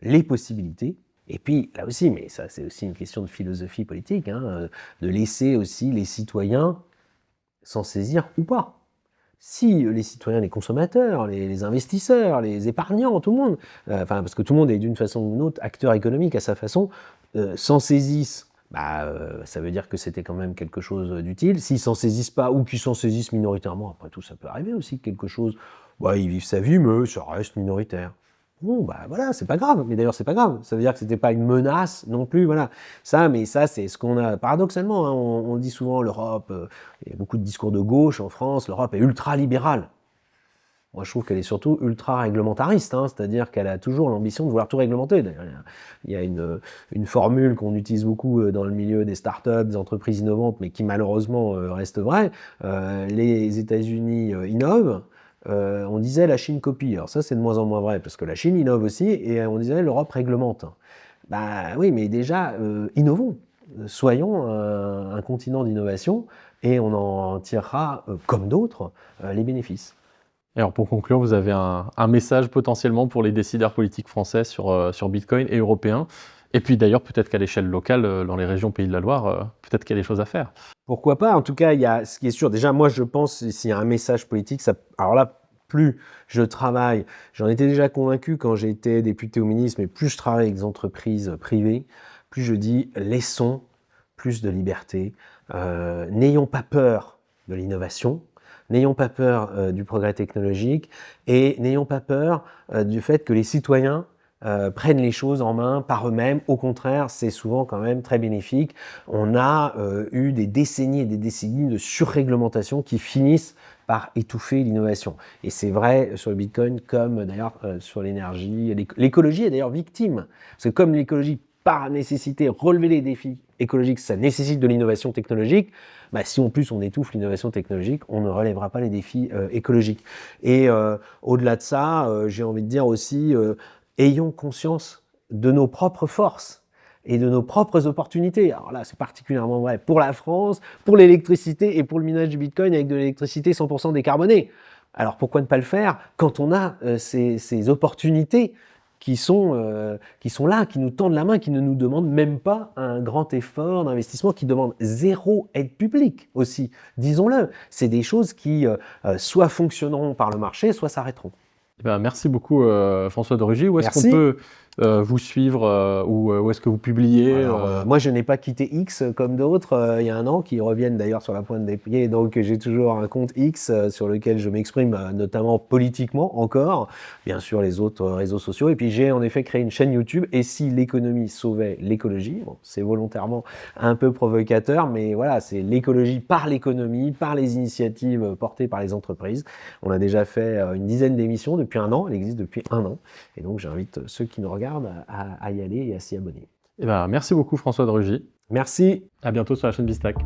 les possibilités. Et puis là aussi, mais ça c'est aussi une question de philosophie politique, de laisser aussi les citoyens s'en saisir ou pas. Si les citoyens, les consommateurs, les investisseurs, les épargnants, tout le monde, parce que tout le monde est d'une façon ou d'une autre acteur économique à sa façon, s'en saisissent, ça veut dire que c'était quand même quelque chose d'utile. S'ils s'en saisissent pas ou qu'ils s'en saisissent minoritairement, après tout ça peut arriver aussi, quelque chose, ils vivent sa vie, mais ça reste minoritaire. Bon, voilà, c'est pas grave. Mais d'ailleurs, c'est pas grave. Ça veut dire que c'était pas une menace non plus, voilà. Ça, c'est ce qu'on a. Paradoxalement, on dit souvent l'Europe. Il y a beaucoup de discours de gauche en France. L'Europe est ultra-libérale. Moi, je trouve qu'elle est surtout ultra-réglementariste, c'est-à-dire qu'elle a toujours l'ambition de vouloir tout réglementer. D'ailleurs, il y a une formule qu'on utilise beaucoup dans le milieu des startups, des entreprises innovantes, mais qui malheureusement reste vraie. Les États-Unis innovent. On disait la Chine copie. Alors ça, c'est de moins en moins vrai, parce que la Chine innove aussi, et on disait l'Europe réglemente. Oui, mais déjà, innovons. Soyons un continent d'innovation, et on en tirera, comme d'autres, les bénéfices. Alors pour conclure, vous avez un message potentiellement pour les décideurs politiques français sur Bitcoin et européens. Et puis d'ailleurs, peut-être qu'à l'échelle locale, dans les régions Pays de la Loire, peut-être qu'il y a des choses à faire. Pourquoi pas ? En tout cas, il y a ce qui est sûr. Déjà, moi, je pense s'il y a un message politique, alors là, plus je travaille, j'en étais déjà convaincu quand j'étais député au ministre, mais plus je travaille avec des entreprises privées, plus je dis laissons plus de liberté, n'ayons pas peur de l'innovation, n'ayons pas peur du progrès technologique et n'ayons pas peur du fait que les citoyens prennent les choses en main par eux-mêmes. Au contraire, c'est souvent quand même très bénéfique. On a eu des décennies et des décennies de surréglementation qui finissent par étouffer l'innovation. Et c'est vrai sur le Bitcoin comme d'ailleurs sur l'énergie. L'écologie est d'ailleurs victime. Parce que comme l'écologie, par nécessité, relever les défis écologiques, ça nécessite de l'innovation technologique, si en plus on étouffe l'innovation technologique, on ne relèvera pas les défis écologiques. Et au-delà de ça, j'ai envie de dire aussi, ayons conscience de nos propres forces et de nos propres opportunités. Alors là, c'est particulièrement vrai pour la France, pour l'électricité et pour le minage du Bitcoin avec de l'électricité 100% décarbonée. Alors pourquoi ne pas le faire quand on a ces opportunités qui sont là, qui nous tendent la main, qui ne nous demandent même pas un grand effort d'investissement, qui demandent zéro aide publique aussi, disons-le. C'est des choses qui soit fonctionneront par le marché, soit s'arrêteront. Merci beaucoup François de Rugy. Où est-ce qu'on peut vous suivre ou où est-ce que vous publiez? Moi, je n'ai pas quitté X comme d'autres il y a un an, qui reviennent d'ailleurs sur la pointe des pieds. Donc, j'ai toujours un compte X sur lequel je m'exprime notamment politiquement encore. Bien sûr, les autres réseaux sociaux. Et puis, j'ai en effet créé une chaîne YouTube. Et si l'économie sauvait l'écologie, c'est volontairement un peu provocateur, mais voilà, c'est l'écologie par l'économie, par les initiatives portées par les entreprises. On a déjà fait une dizaine d'émissions depuis un an. Elle existe depuis un an. Et donc, j'invite ceux qui nous regardent à y aller et à s'y abonner. Merci beaucoup François de Rugy. Merci. À bientôt sur la chaîne BizTech.